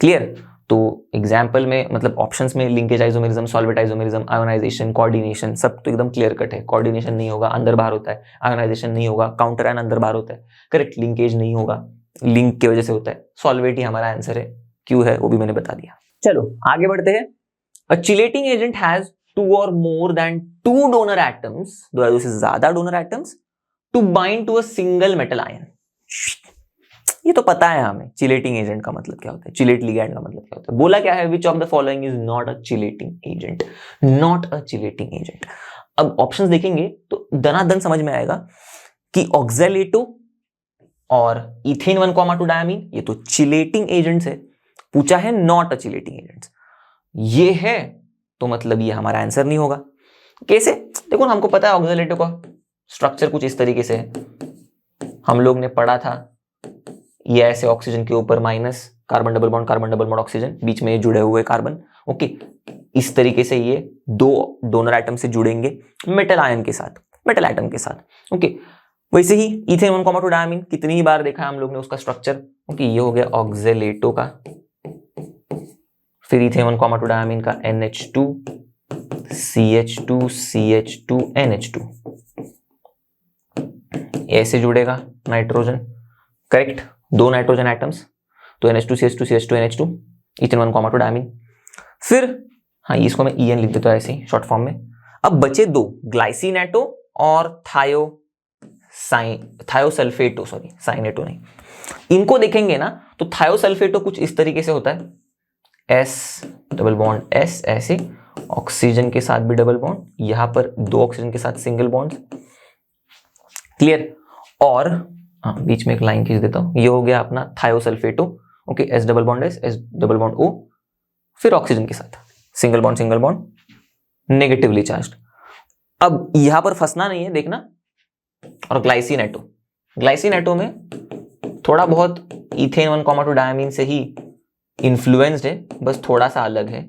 क्लियर? तो एग्जाम्पल में मतलब ऑप्शंस में linkage isomerism, solvate isomerism, ionization, coordination सब तो एकदम क्लियर कट है। कोऑर्डिनेशन नहीं होगा, अंदर बाहर होता है। आयोनाइजेशन नहीं होगा, काउंटर आयन अंदर बाहर होता है। करेक्ट, लिंकेज नहीं होगा, लिंक की वजह से होता है। सॉल्वेट ही हमारा आंसर है, क्यों है वो भी मैंने बता दिया। चलो आगे बढ़ते हैं। A chelating agent has 2 or more than 2 donor atoms, 2 से ज्यादा donor atoms, to bind to a single metal ion. ये तो पता है हमें चिलेटिंग एजेंट का मतलब क्या होता है, चिलेट लिगैंड का मतलब क्या होता है। बोला क्या है, which of the following is not a chelating agent, not a chelating agent. अब ऑप्शंस देखेंगे तो दनादन समझ में आएगा कि ऑक्सैलेटो और इथेन 1,2 डायमीन ये तो चिलेटिंग एजेंट्स है। पूछा है नॉट अ चिलेटिंग एजेंट्स, ये है तो मतलब ये हमारा आंसर नहीं होगा। कैसे? देखो हमको पता है ऑक्सैलेटो का स्ट्रक्चर कुछ इस तरीके से है, हम लोग ने पढ़ा था। ये ऐसे ऑक्सीजन के ऊपर minus, carbon double bond oxygen, बीच में जुड़े हुए कार्बन ओके। इस तरीके से ये 2 डोनर एटम से जुड़ेंगे मेटल आयन के साथ, मेटल एटम के साथ ओके। वैसे ही इथेन 1,2 डायमीन कितनी ही बार देखा है हम लोग ने उसका स्ट्रक्चर ओके। ये हो गया ऑक्सैलेटो का, फिर इथेन 1,2 डायमीन का NH2 CH2 CH2 NH2, ऐसे जुड़ेगा नाइट्रोजन। करेक्ट, 2 नाइट्रोजन एटम्स, तो NH2 CH2 CH2 NH2 ethane 1,2 diamine. फिर हाँ इसको मैं EN लिख देता हूं ऐसे ही शॉर्ट फॉर्म में। अब बचे 2 ग्लाइसिनेटो और थायोसल्फेटो, सॉरी साइनेटो नहीं। इनको देखेंगे ना तो थायोसल्फेटो कुछ इस तरीके से होता है, S डबल बॉन्ड S ऐसे, ऑक्सीजन के साथ भी डबल बॉन्ड, यहां पर 2 ऑक्सीजन के साथ सिंगल बॉन्ड। क्लियर? और हाँ बीच में एक लाइन खींच देता हूं, ये हो गया अपना thiosulfato okay, S double bond S double bond O, फिर ऑक्सीजन के साथ सिंगल बॉन्ड नेगेटिवली चार्ज्ड। अब यहां पर फंसना नहीं है, देखना। और ग्लाइसिनेटो में थोड़ा बहुत इथेन 1,2 डायमीन से ही इन्फ्लुएंस्ड है, बस थोड़ा सा अलग है।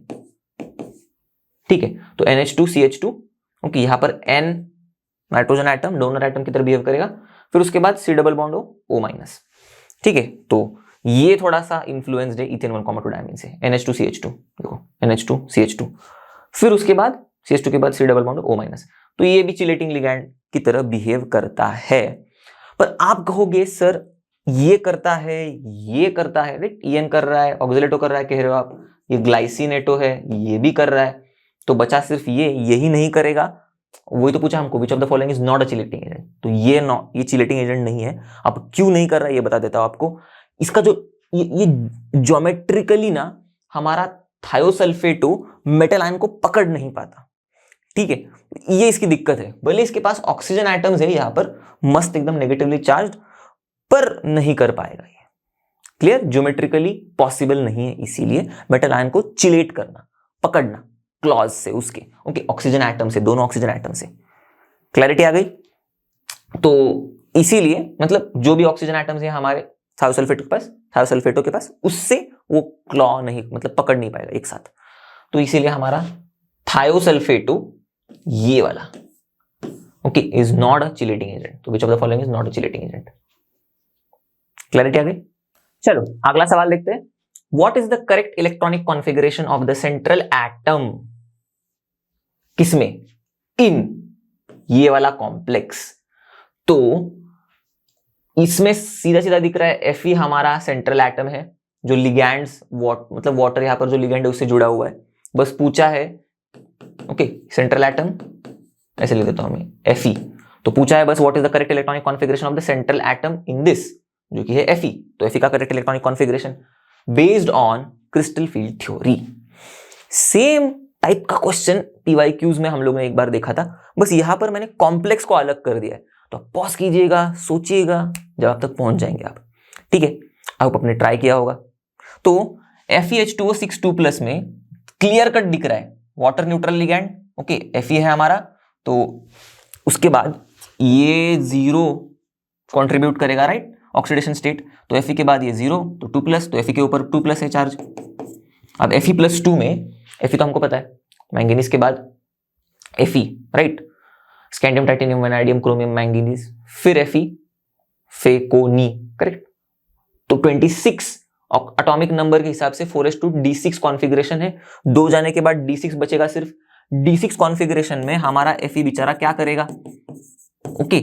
ठीक है, तो NH2 CH2 ओके, यहां पर N nitrogen atom donor atom की तरह बिहेव करेगा, फिर उसके बाद C double bond O minus. ठीक है, तो ये थोड़ा सा इन्फ्लुएंस्ड है इथेन 1,2 डायमीन से, NH2 CH2 देखो, NH2 CH2, फिर उसके बाद CH2 के बाद C double bond O minus. तो ये भी चिलेटिंग लिगैंड की तरह बिहेव करता है। पर आप कहोगे सर ये करता है, राइट, EN कर रहा है, ऑक्सैलेटो कर रहा है कह रहे हो आप, ये ग्लाइसिनेटो है ये भी कर रहा है, तो बचा सिर्फ यही नहीं करेगा। वही तो पूछा हमको, विच of the following is not a chelating agent, तो ये चिलेटिंग एजेंट नहीं है। अब क्यों नहीं कर रहा है ये बता देता हूं आपको। इसका जो ये ज्योमेट्रिकली ना हमारा थायोसल्फेटो मेटल आयन को पकड़ नहीं पाता। ठीक है, ये इसकी दिक्कत है। भले इसके पास ऑक्सीजन एटम्स है यहां पर मस्त एकदम नेगेटिवली चार्ज, पर नहीं कर पाएगा ये। क्लियर? ज्योमेट्रिकली पॉसिबल नहीं है, इसीलिए मेटल आयन को चिलेट करना, पकड़ना क्लॉज से उसके ओके, ऑक्सीजन एटम से, दोनों ऑक्सीजन एटम से। क्लैरिटी आ गई? तो इसीलिए मतलब जो भी ऑक्सीजन एटम्स है हमारे थायोसल्फेटो के पास, उससे वो क्लॉ नहीं मतलब पकड़ नहीं पाएगा एक साथ। तो इसीलिए हमारा थायोसल्फेटो ये वाला okay is not a chelating agent. तो which of the following is not a chelating agent. Clarity आ गई? चलो अगला सवाल देखते हैं। What is the correct electronic configuration of the central atom? किसमें? इन ये वाला कॉम्प्लेक्स। तो इसमें सीधा सीधा दिख रहा है Fe हमारा सेंट्रल एटम है जो लिगैंड्स मतलब वाटर यहाँ पर जो लिगैंड है उससे जुड़ा हुआ है। बस पूछा है, ओके, सेंट्रल एटम ऐसे लिख देता हूं मैं Fe, तो पूछा है बस what is the correct electronic configuration of the central atom in this, जो कि है Fe। तो Fe का correct electronic configuration based on crystal field theory. Same type का क्वेश्चन PYQs में हम लोग ने एक बार देखा था, बस यहां पर मैंने कॉम्प्लेक्स को अलग कर दिया है। तो पॉज कीजिएगा, सोचिएगा, जवाब तक पहुंच जाएंगे आप। ठीक है, आप अपने ट्राई किया होगा। तो FeH2O6 में क्लियर कट दिख रहा है water neutral ligand, okay, Fe है हमारा, तो उसके बाद ये 0 कंट्रीब्यूट करेगा, राइट, ऑक्सीडेशन स्टेट। तो Fe के बाद ये 0, तो 2+, तो Fe के ऊपर 2+ है चार्ज। अब Fe+2 में Fe तो हमको पता है, मैंगनीज के बाद Fe, right, scandium, titanium, vanadium, chromium, manganese, फिर Fe, फेकोनी, करेक्ट। तो 26 एटॉमिक नंबर के हिसाब से 4s2d6 कॉन्फ़िगरेशन है। 2 जाने के बाद d6 बचेगा सिर्फ। d6 कॉन्फ़िगरेशन में हमारा Fe बेचारा क्या करेगा, ओके,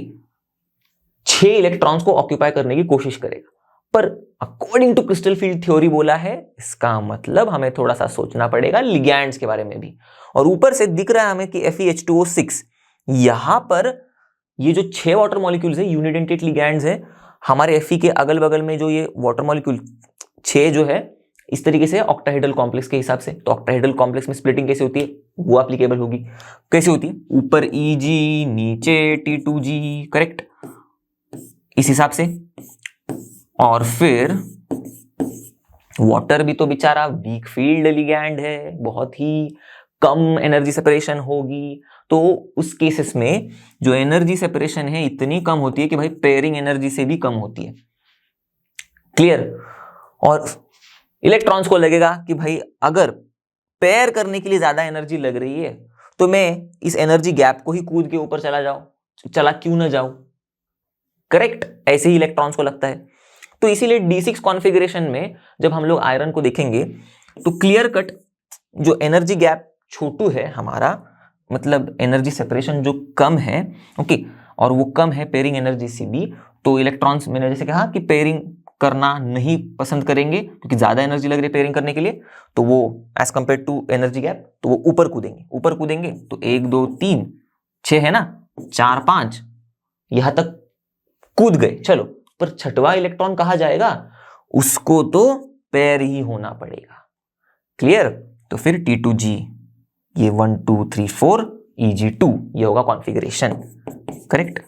6 इलेक्ट्रॉन्स को ऑक्यूपाई करने की कोशिश करेगा। पर according to crystal field theory बोला है, इसका मतलब हमें थोड़ा सा सोचना पड़ेगा लिगैंड्स के बारे में भी। और ऊपर से दिख रहा है हमें कि FeH2O6 यहां पर ये जो 6 वाटर मॉलिक्यूल्स है यूनिडेंटेट लिगैंड्स है। हमारे Fe के अगल बगल में जो ये वाटर मॉलिक्यूल 6 जो है इस तरीके से ऑक्टाहेड्रल कॉम्प्लेक्स के हिसाब से। तो ऑक्टाहेड्रल कॉम्प्लेक्स में स्प्लिटिंग कैसे होती है वो एप्लीकेबल होगी। कैसे होती है, ऊपर Eg, नीचे T2G, करेक्ट, इस हिसाब से। और फिर वाटर भी तो बेचारा वीक फील्ड लिगैंड है, बहुत ही कम एनर्जी सेपरेशन होगी। तो उस केसेस में जो एनर्जी सेपरेशन है इतनी कम होती है कि भाई पेयरिंग एनर्जी से भी कम होती है। क्लियर। और इलेक्ट्रॉन्स को लगेगा कि भाई अगर पेयर करने के लिए ज्यादा एनर्जी लग रही है तो मैं इस एनर्जी गैप को ही कूद के ऊपर चला क्यों ना जाऊं, करेक्ट, ऐसे ही इलेक्ट्रॉन्स को लगता है। तो इसीलिए D6 कॉन्फ़िगरेशन में जब हम लोग आयरन को देखेंगे तो क्लियर कट जो एनर्जी गैप छोटू है हमारा, मतलब एनर्जी सेपरेशन जो कम है, ओके, और वो कम है पेयरिंग एनर्जी से भी, तो इलेक्ट्रॉन्स, मैंने जैसे कहा कि पेयरिंग करना नहीं पसंद करेंगे क्योंकि ज्यादा एनर्जी लग रही है पेयरिंग करने के लिए, तो वो as compare to energy gap तो वो ऊपर कूदेंगे। तो 1 2 3 6 है ना, 4 5 यहां तक कूद गए, चलो, पर छठवां इलेक्ट्रॉन कहां जाएगा, उसको तो पेयर ही होना पड़ेगा। क्लियर। तो फिर T2G, ये 1 2 3 4 Eg2, ये होगा कॉन्फ़िगरेशन, करेक्ट।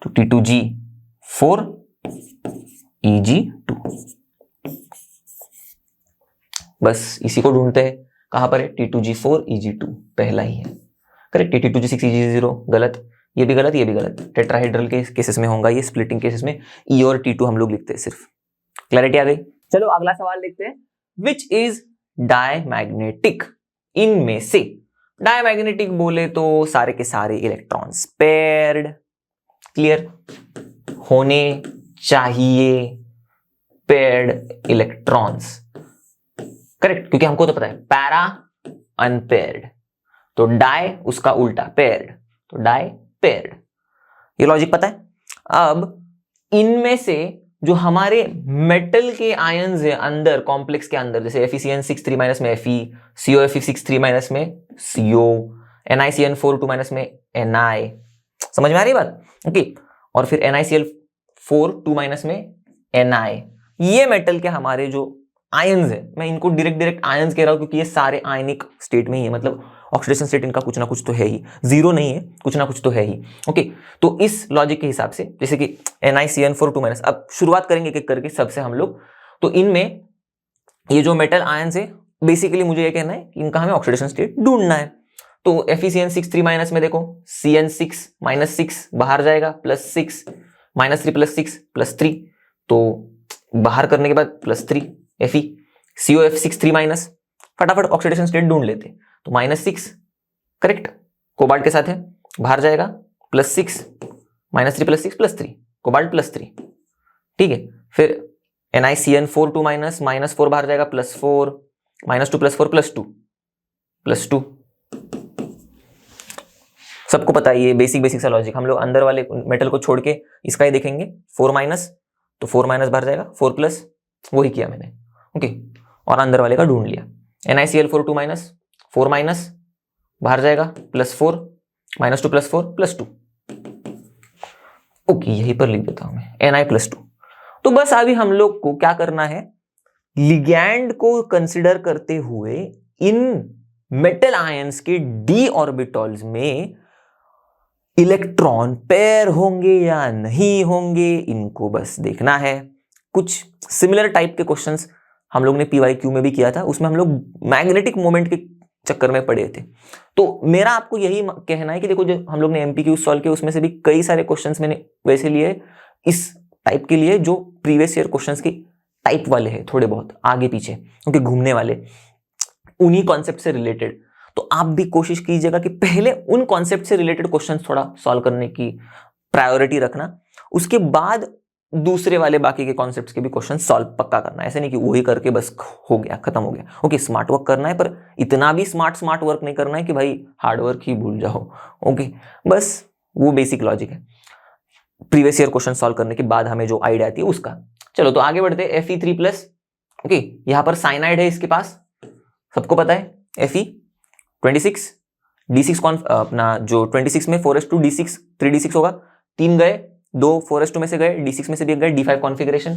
तो T2G 4 Eg2, बस इसी को ढूंढते हैं, कहां पर है, T2G 4 Eg2, पहला ही है, करेक्ट। T2G 6 Eg0 गलत, ये भी गलत, ये भी गलत। टेट्राहेड्रल के केसेस में होगा ये, स्प्लिटिंग केसेस में E और T2 हम लोग लिखते हैं सिर्फ। क्लैरिटी आ गई। चलो अगला सवाल देखते हैं, विच इज डायमैग्नेटिक। इनमें से डायमैग्नेटिक बोले तो सारे के सारे इलेक्ट्रॉन्स पेयर्ड, क्लियर, होने चाहिए पेयर्ड इलेक्ट्रॉन्स, करेक्ट, क्योंकि हमको तो पता है पैरा अनपेयर्ड, तो डाई उसका उल्टा पेयर्ड, तो डाई पेयर्ड, ये लॉजिक पता है। अब इनमें से जो हमारे मेटल के आयन्स है अंदर कॉम्प्लेक्स के अंदर, जैसे FeCN6 3- में Fe, COFe6 3- में CO, NiCN4 2- में Ni, समझ में आ रही बात, ओके। और फिर NiCl4 2- में Ni, ये मेटल के हमारे जो आयन्स है, मैं इनको डायरेक्ट आयन्स कह रहा हूं क्योंकि ये सारे आयनिक स्टेट में ही है, मतलब ऑक्सीडेशन स्टेट इनका कुछ ना कुछ तो है ही, जीरो नहीं है, कुछ ना कुछ तो है ही, ओके। तो इस लॉजिक के हिसाब से जैसे कि NiCN4 2-, अब शुरुआत करेंगे एक एक करके सबसे हम लोग। तो इनमें ये जो मेटल आयन्स है, बेसिकली मुझे ये कहना है कि इनका हमें ऑक्सीडेशन स्टेट ढूंढना है। तो FeCN6 3- में देखो, CN6 बाहर जाएगा, +6 -3 +6 +3, तो बाहर करने के बाद +3 Fe, COF6 3-, फटाफट ऑक्सीडेशन स्टेट ढूंढ लेते, तो -6, करेक्ट, कोबाल्ट के साथ है, बाहर जाएगा, +6 -3 +6 +3, कोबाल्ट +3, ठीक है। फिर NiCN4 2- -4 बाहर जाएगा, +4 -2 +4 +2 +2, सबको पता है ये बेसिक सा लॉजिक। हम लोग अंदर वाले मेटल को छोड़ के इसका ही देखेंगे, 4 माइनस, तो 4 माइनस बाहर जाएगा, 4 प्लस, वही किया मैंने, ओके, और अंदर वाले का ढूंढ लिया। NiCl4 2 माइनस, 4 माइनस बाहर जाएगा, +4, -2 +4 +2, ओके, यहीं पर लिख देता हूं मैं Na+2। तो बस अभी हम लोग को क्या करना है, लिगैंड को कंसिडर करते हुए इन मेटल आयंस के d ऑर्बिटल्स में इलेक्ट्रॉन पेयर होंगे या नहीं होंगे, इनको बस देखना है। कुछ सिमिलर टाइप के क्वेश्चंस हम लोग ने PYQ में भी किया था, उसमें हम लोग मैग्नेटिक मोमेंट के चक्कर में पड़े थे। तो मेरा आपको यही कहना है कि देखो, जो हम लोग ने MPQ सॉल्व किए उसमें से भी कई सारे क्वेश्चंस मैंने वैसे लिए इस टाइप के लिए जो प्रीवियस ईयर क्वेश्चंस की टाइप वाले हैं, थोड़े बहुत आगे पीछे क्योंकि घूमने वाले, उन्हीं कॉन्सेप्ट से रिलेटेड। तो आप भी कोशिश कीजिएगा कि पहले उन कॉन्सेप्ट से रिलेटेड क्वेश्चंस थोड़ा सॉल्व करने की प्रायोरिटी रखना, उसके बाद दूसरे वाले बाकी के कॉन्सेप्ट्स के भी क्वेश्चन सॉल्व पक्का करना। ऐसे नहीं कि वही करके बस हो गया, खत्म हो गया। ओके, स्मार्ट वर्क करना है, पर इतना भी स्मार्ट वर्क नहीं करना है कि भाई हार्ड वर्क ही भूल जाओ। ओके, बस वो बेसिक लॉजिक है प्रीवियस ईयर क्वेश्चन सॉल्व करने के बाद हमें जो आइडिया आती है उसका। चलो तो आगे बढ़ते हैं। Fe3+, ओके, यहां पर साइनाइड है इसके पास, सबको पता है। Fe26, D6 अपना जो 26 में 4s2 D6 3d6 होगा, 3 गए, 2 4s2 में से गए, D6 में से भी गए, D5 कॉन्फ़िगरेशन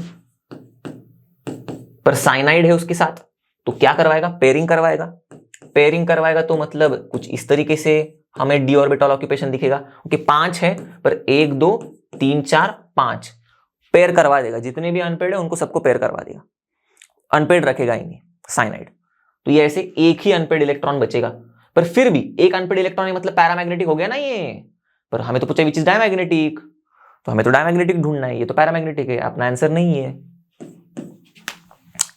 पर साइनाइड है उसके साथ, तो क्या करवाएगा, पेयरिंग करवाएगा। पेयरिंग करवाएगा तो मतलब कुछ इस तरीके से हमें d ऑर्बिटल ऑक्यूपेशन दिखेगा। ओके, 5 है पर 1 2 3 4 5 पेयर करवा देगा। जितने भी अनपेड है उनको सबको पेयर करवा देगा, अनपेड रखेगा ही नहीं साइनाइड। तो ये ऐसे एक ही अनपेड इलेक्ट्रॉन बचेगा, पर फिर भी एक अनपेड इलेक्ट्रॉन मतलब पैरामैग्नेटिक हो गया ना ये। पर हमें तो पूछा विच इज डायमैग्नेटिक, तो हमें तो डायमैग्नेटिक ढूंढना है, ये तो पैरामैग्नेटिक है, अपना आंसर नहीं है।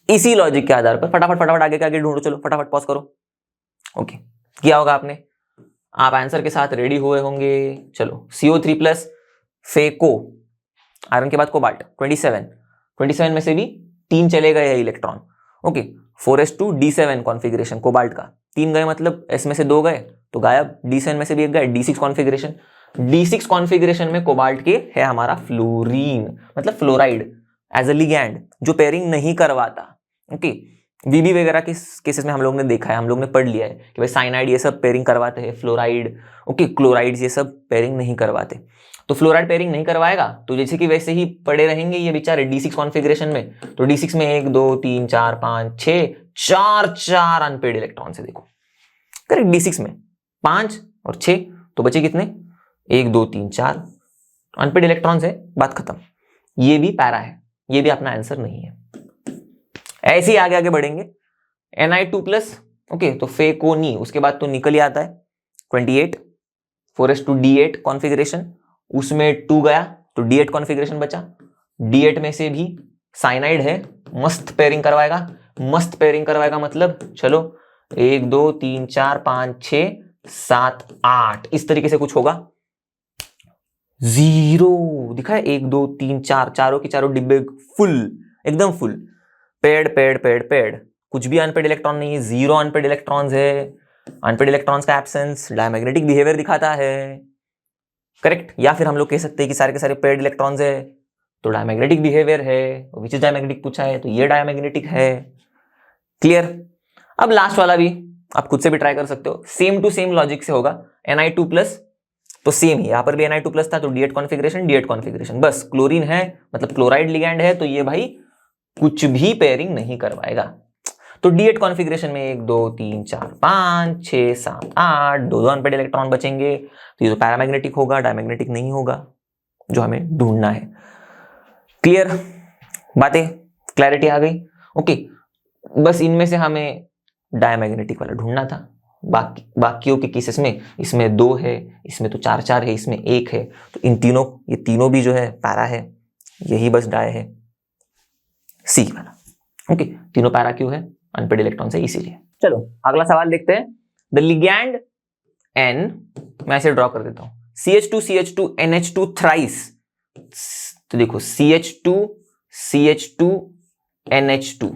इसी लॉजिक के आधार पर फटाफट आगे के आगे ढूंढो। चलो फटाफट पॉज करो। ओके, किया होगा आपने, आप आंसर के साथ रेडी हुए होंगे। चलो CO3+ फेको, आयरन के बाद कोबाल्ट 27 में से भी 3 चले गए electron. Okay, 4s2 D7 configuration cobalt का, 3 गए मतलब S में से 2 गए तो गायब, D7 में से भी 1 गए, D6 कॉन्फ़िगरेशन। D6 कॉन्फ़िगरेशन में कोबाल्ट के है हमारा फ्लोरीन, मतलब फ्लोराइड एज अ लिगैंड, जो पेयरिंग नहीं करवाता। ओके, VB वगैरह के केसेस में हम लोग ने देखा है, हम लोग ने पढ़ लिया है कि भाई साइनाइड ये सब पेयरिंग करवाते हैं, फ्लोराइड, ओके, क्लोराइड्स ये सब पेयरिंग नहीं करवाते। तो फ्लोराइड पेयरिंग नहीं करवाएगा तो जैसे कि वैसे ही पड़े रहेंगे ये बेचारे D6 कॉन्फ़िगरेशन में। तो D6 में 1 2 3 4 5 6 4 अनपेड इलेक्ट्रॉन से, देखो करेक्ट, D6 में 5 और 6 तो बचे कितने, 1 2 3 4 अनपेड इलेक्ट्रॉन से, बात खत्म। ये भी पैरा है, ये भी अपना आंसर नहीं है। ऐसे ही आगे बढ़ेंगे। Ni2+, ओके, तो फेकोनी, उसके बाद तो निकल ही आता है 28 4s2 D8 कॉन्फ़िगरेशन, उसमें 2 गया तो D8 कॉन्फ़िगरेशन बचा। D8 में से भी साइनाइड है, मस्त पेयरिंग करवाएगा मतलब चलो 1 2 3 4 5 6 7 8 इस तरीके से कुछ होगा। 0 दिखा है, 1 2 3 4 चारों के चारों डिब्बे फुल, एकदम फुल, पेड, कुछ भी अनपेड इलेक्ट्रॉन नहीं है, 0 अनपेड इलेक्ट्रॉन्स है। अनपेड इलेक्ट्रॉन्स का एब्सेंस डायमैग्नेटिक बिहेवियर दिखाता है, करेक्ट। या फिर हम लोग कह सकते हैं कि सारे के सारे पेड इलेक्ट्रॉन्स है तो डायमैग्नेटिक बिहेवियर है, विच इज डायमैग्नेटिक पूछा है तो ये डायमैग्नेटिक है। क्लियर। अब लास्ट वाला भी आप खुद से भी ट्राई कर सकते हो, सेम टू सेम लॉजिक से होगा। Ni2+, तो सेम ही यहां पर भी Ni2+ था तो D8 कॉन्फ़िगरेशन, बस क्लोरीन है मतलब क्लोराइड लिगैंड है तो ये भाई कुछ भी पेयरिंग नहीं करवाएगा। तो D8 कॉन्फ़िगरेशन में 1 2 3 4 5 6 7 8 2 अनपेड इलेक्ट्रॉन बचेंगे, तो ये तो पैरामैग्नेटिक होगा, डायमैग्नेटिक नहीं होगा, जो हमें ढूंढना है। क्लियर, बातें क्लैरिटी आ गई। ओके, बस इनमें से हमें डायमैग्नेटिक वाला ढूंढना था। बाकियों के केसेस में इसमें 2 है, इसमें तो 4 4 है, इसमें 1 है, तो इन तीनों, ये तीनों भी जो है पैरा है, यही बस डाय है, सी वाला। ओके, तीनों पैरा क्यों है, अनपेड इलेक्ट्रॉन से इसीलिए। चलो अगला सवाल देखते हैं। द लिगैंड N, मैं ऐसे ड्रॉ कर देता हूं, CH2 NH2 थ्राइस। तो देखो CH2 NH2,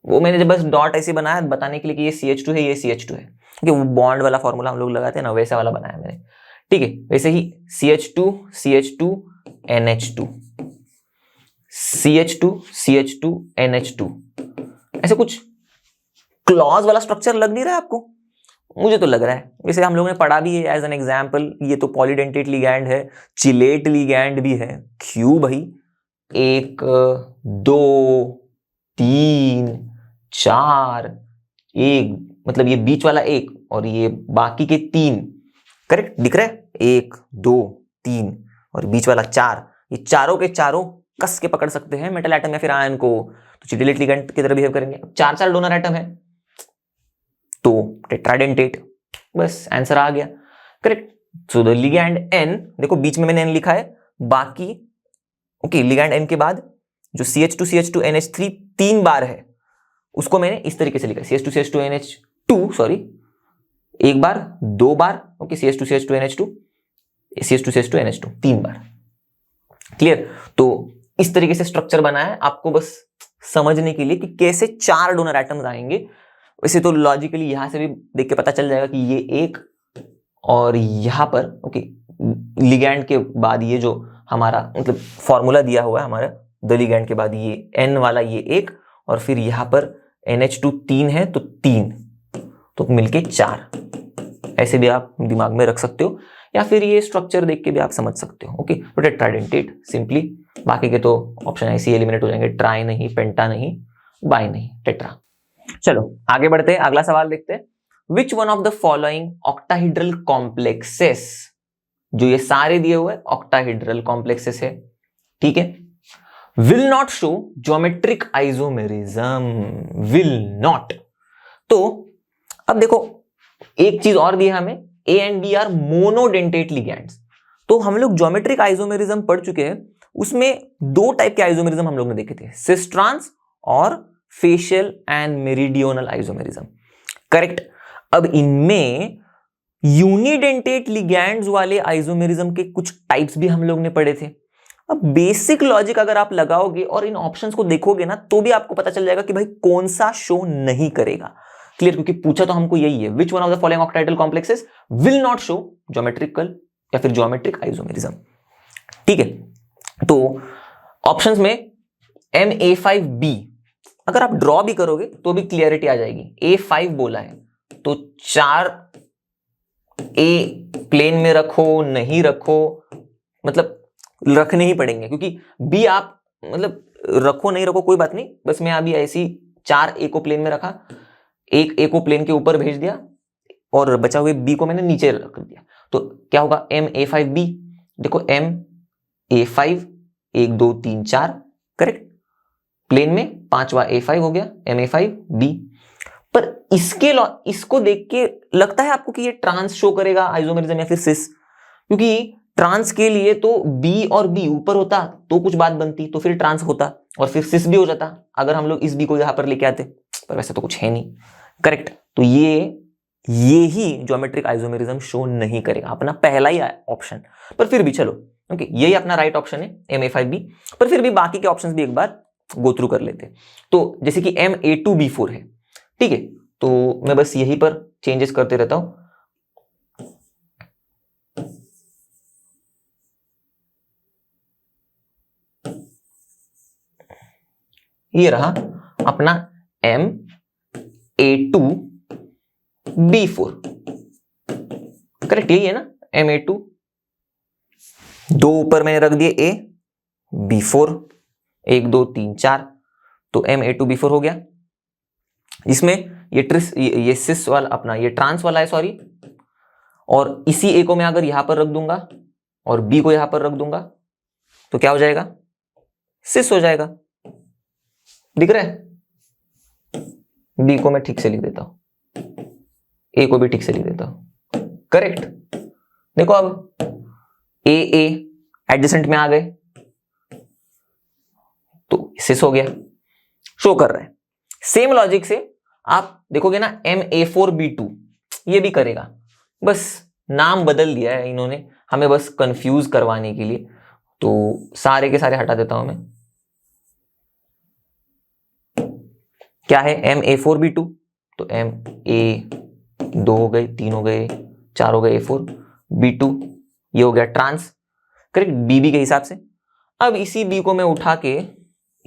वो मैंने जब बस डॉट ऐसे बनाया बताने के लिए कि ये CH2 है, ये CH2 है, क्योंकि वो बॉन्ड वाला फॉर्मूला हम लोग लगाते हैं ना, वैसा वाला बनाया मैंने। ठीक है, वैसे ही CH2 CH2 NH2 CH2 CH2 NH2, ऐसे कुछ क्लॉज वाला स्ट्रक्चर लग नहीं रहा है आपको? मुझे तो लग रहा है। वैसे हम लोगों ने पढ़ा भी है एज एन एग्जाम्पल, ये तो पॉलीडेंटेट लिगैंड है, चिलेट लिगैंड भी है। क्यों भाई? 1 2 3 4, एक मतलब ये बीच वाला 1 और ये बाकी के 3, करेक्ट दिख रहा है? 1 2 3 और बीच वाला 4, ये चारों के चारों कस के पकड़ सकते हैं मेटल एटम या फिर आयन को, तो चिलेट लिगैंड की तरह बिहेव करेंगे। 4 डोनर एटम है तो टेट्राडेंटेट, बस आंसर आ गया, correct. So the ligand N, देखो बीच में मैंने N लिखा है, बाकी ओके लिगैंड N के बाद जो CH2 CH2 NH3 3 बार है उसको मैंने इस तरीके से लिखा है, CH2 CH2 NH2 सॉरी, 1 बार 2 बार, okay CH2 CH2 NH2 CH2 CH2 NH2 3 बार, क्लियर। तो इस तरीके से स्ट्रक्चर बना है आपको बस समझने के लिए कि कैसे 4 डोनर एटम्स आएंगे। वैसे तो लॉजिकली यहां से भी देख के पता चल जाएगा कि ये एक, और यहां पर ओके लिगैंड के बाद ये जो हमारा मतलब फॉर्मूला दिया हुआ है हमारा, द लिगैंड के बाद ये N वाला ये एक, और फिर यहां पर NH2 3 है तो 3, तो मिलके 4, ऐसे भी आप दिमाग में रख सकते हो, या फिर ये स्ट्रक्चर देख के भी आप समझ सकते हो। ओके, तो टेट्राडेंटेट सिंपली, बाकी के तो ऑप्शन ऐसे ही एलिमिनेट हो जाएंगे, ट्राई नहीं, पेंटा नहीं, बाई नहीं, टेट्रा। चलो आगे बढ़ते हैं, अगला सवाल देखते हैं। Which one of the following octahedral complexes, जो ये सारे दिए हुए ऑक्टाहेड्रल कॉम्प्लेक्सेस है, ठीक है, will not show geometric isomerism, will not. तो अब देखो एक चीज और दी है हमें, A and B are monodentate ligands, तो हम लोग ज्योमेट्रिक आइसोमेरिज्म पढ़ चुके हैं, उसमें 2 टाइप के आइसोमेरिज्म हम लोग ने देखे थे, सिस ट्रांस और facial and meridional isomerism, correct. अब इनमें यूनिडेंटेट लिगैंड्स वाले आइसोमेरिज्म के कुछ टाइप्स भी हम लोग ने पढ़े थे। अब बेसिक लॉजिक अगर आप लगाओगे और इन ऑप्शंस को देखोगे ना, तो भी आपको पता चल जाएगा कि भाई कौन सा शो नहीं करेगा, क्लियर, क्योंकि पूछा तो हमको यही है, which one of the following octahedral complexes will not show geometrical या फिर ज्योमेट्रिक आइसोमेरिज्म, ठीक है। तो ऑप्शंस में MA5B अगर आप ड्रॉ भी करोगे तो भी क्लियरिटी आ जाएगी। A5 बोला है तो 4 A प्लेन में रखो नहीं रखो, मतलब रखने ही पड़ेंगे, क्योंकि B आप मतलब रखो नहीं रखो कोई बात नहीं, बस मैं अभी ऐसी 4 A को प्लेन में रखा, एक A को प्लेन के ऊपर भेज दिया और बचा हुए B को मैंने नीचे रख दिया, तो क्या होगा MA5B। देखो MA5 1 2 3 4, करेक्ट, प्लेन में 5वां A5 हो गया MA5B। पर इसको देख के लगता है आपको कि ये ट्रांस शो करेगा आइसोमेरिज्म या फिर सिस, क्योंकि ट्रांस के लिए तो B और B ऊपर होता तो कुछ बात बनती, तो फिर ट्रांस होता और फिर सिस भी हो जाता अगर हम लोग इस B को यहां पर लेके आते, पर वैसे तो कुछ है नहीं, करेक्ट। तो ये ही ज्योमेट्रिक आइसोमेरिज्म शो नहीं करेगा, अपना पहला ही ऑप्शन। पर फिर भी चलो ओके, यही अपना राइट ऑप्शन है MA5B, पर फिर भी बाकी के ऑप्शंस भी एक बार गो थ्रू कर लेते। तो जैसे कि MA2B4 है, ठीक है, तो मैं बस यहीं पर चेंजेस करते रहता हूं। ये रहा अपना MA2B4, करेक्ट, यही है ना MA2, 2 ऊपर मैंने रख दिए A, B4 1 2 3 4, तो MA2B4 हो गया। इसमें ये सिस वाला अपना ये ट्रांस वाला है सॉरी, और इसी A को मैं अगर यहां पर रख दूंगा और B को यहां पर रख दूंगा तो क्या हो जाएगा, सिस हो जाएगा, दिख रहा है। B को मैं ठीक से लिख देता हूं, A को भी ठीक से लिख देता हूं, करेक्ट। देखो अब A एडजेसेंट में आ गए तो सिस हो गया, शो कर रहा है। सेम लॉजिक से आप देखोगे ना MA4B2 ये भी करेगा, बस नाम बदल दिया है इन्होंने हमें बस कंफ्यूज करवाने के लिए, तो सारे के सारे हटा देता हूं मैं। क्या है MA4B2, तो MA2 हो गए, 3 हो गए, 4 हो गए A4, B2 ये हो गया ट्रांस, करेक्ट, बीबी के हिसाब से। अब इसी बी को मैं उठा के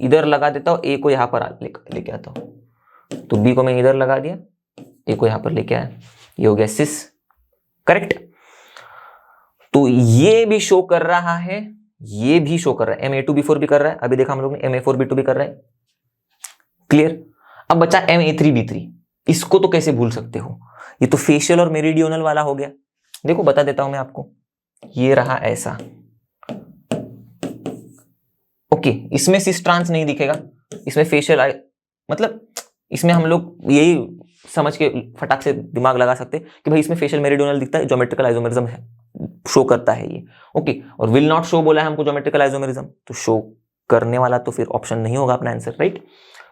इधर लगा देता हूं, ए को यहां पर लेके आता हूं, तो बी को मैं इधर लगा दिया, ए को यहां पर लेके आया, ये हो गया सिस, करेक्ट। तो ये भी शो कर रहा है, ये भी शो कर रहा है, Ma2B4 भी कर रहा है, अभी देखा हम लोग ने Ma4B2 भी कर रहा है, क्लियर। अब बचा Ma3B3, इसको तो कैसे भूल सकते हो, ये तो फेशियल और मेरिडियोनल वाला हो गया। देखो बता देता हूं मैं आपको, ये रहा ऐसा, ओके, इसमें सिस ट्रांस नहीं दिखेगा, इसमें फेशियल मतलब इसमें हम लोग यही समझ के फटाक से दिमाग लगा सकते कि भाई इसमें फेशियल मेरिडियोनल दिखता है, ज्योमेट्रिकल आइसोमेरिज्म है, शो करता है ये, ओके। और विल नॉट शो बोला है हमको ज्योमेट्रिकल आइसोमेरिज्म, तो शो करने वाला तो फिर ऑप्शन नहीं होगा अपना आंसर, राइट।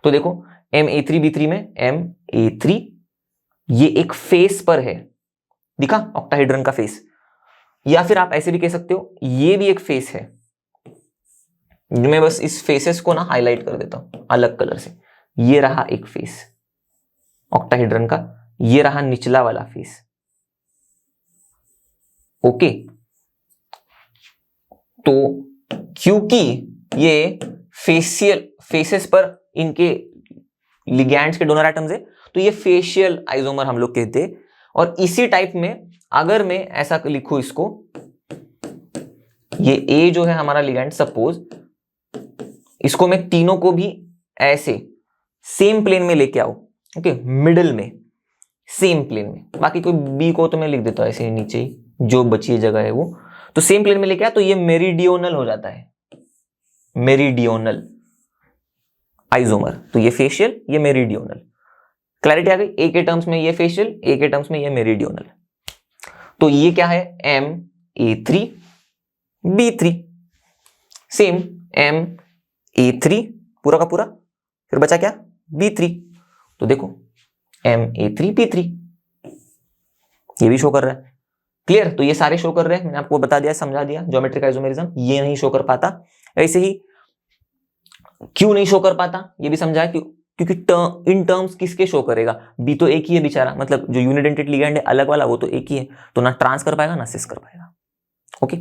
तो देखो Ma3B3 में Ma3 ये एक फेस पर है, दिखा ऑक्टाहेड्रन का फेस, या फिर आप ऐसे भी कह सकते हो ये भी एक फेस है। मैं बस इस फेसेस को ना हाईलाइट कर देता हूं अलग कलर से, ये रहा एक फेस ऑक्टाहेड्रन का, ये रहा निचला वाला फेस, ओके। तो क्योंकि ये फेसेस पर इनके लिगैंड्स के डोनर एटम्स है, तो ये फेशियल आइसोमर हम लोग कहते हैं। और इसी टाइप में अगर मैं ऐसा लिखूं इसको, ये ए जो है हमारा लिगैंड, सपोज इसको मैं तीनों को भी ऐसे सेम प्लेन में लेके आऊं, ओके, मिडिल में, सेम प्लेन में, बाकी कोई बी को तो मैं लिख देता हूं ऐसे नीचे ही, जो बची जगह है वो, तो सेम प्लेन में लेके आ, तो ये मेरिडियोनल हो जाता है, मेरिडियोनल आइसोमर। तो ये फेशियल, ये मेरिडियोनल, क्लैरिटी आ गई। ए के टर्म्स में ये फेशियल, ए के टर्म्स में ये मेरिडियोनल। तो ये क्या है, Ma3B3, सेम Ma3 पूरा का पूरा, फिर बचा क्या, B3, तो देखो Ma3B3 ये भी शो कर रहा है, क्लियर। तो ये सारे शो कर रहे हैं, मैंने आपको बता दिया, समझा दिया, ज्योमेट्रिक आइसोमेरिज्म ये नहीं शो कर पाता। ऐसे ही क्यों नहीं शो कर पाता ये भी समझा, क्योंकि इन टर्म्स किसके शो करेगा, बी तो एक ही है बेचारा, मतलब जो यूनिडेंटेड लिगैंड है अलग वाला वो तो एक ही है, तो ना ट्रांस कर पाएगा ना सिस कर पाएगा, ओके।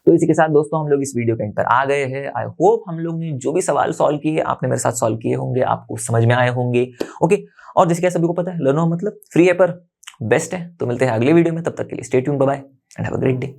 तो इसी के साथ दोस्तों हम लोग इस वीडियो के एंड पर आ गए हैं। आई होप हम लोग ने जो भी सवाल सॉल्व किए आपने मेरे साथ सॉल्व किए होंगे, आपको समझ में आए होंगे, ओके। और जैसे कि सभी को पता है, लर्नो मतलब फ्री है पर बेस्ट है। तो मिलते हैं अगले वीडियो में, तब तक के लिए stay tuned, bye bye and have a great day.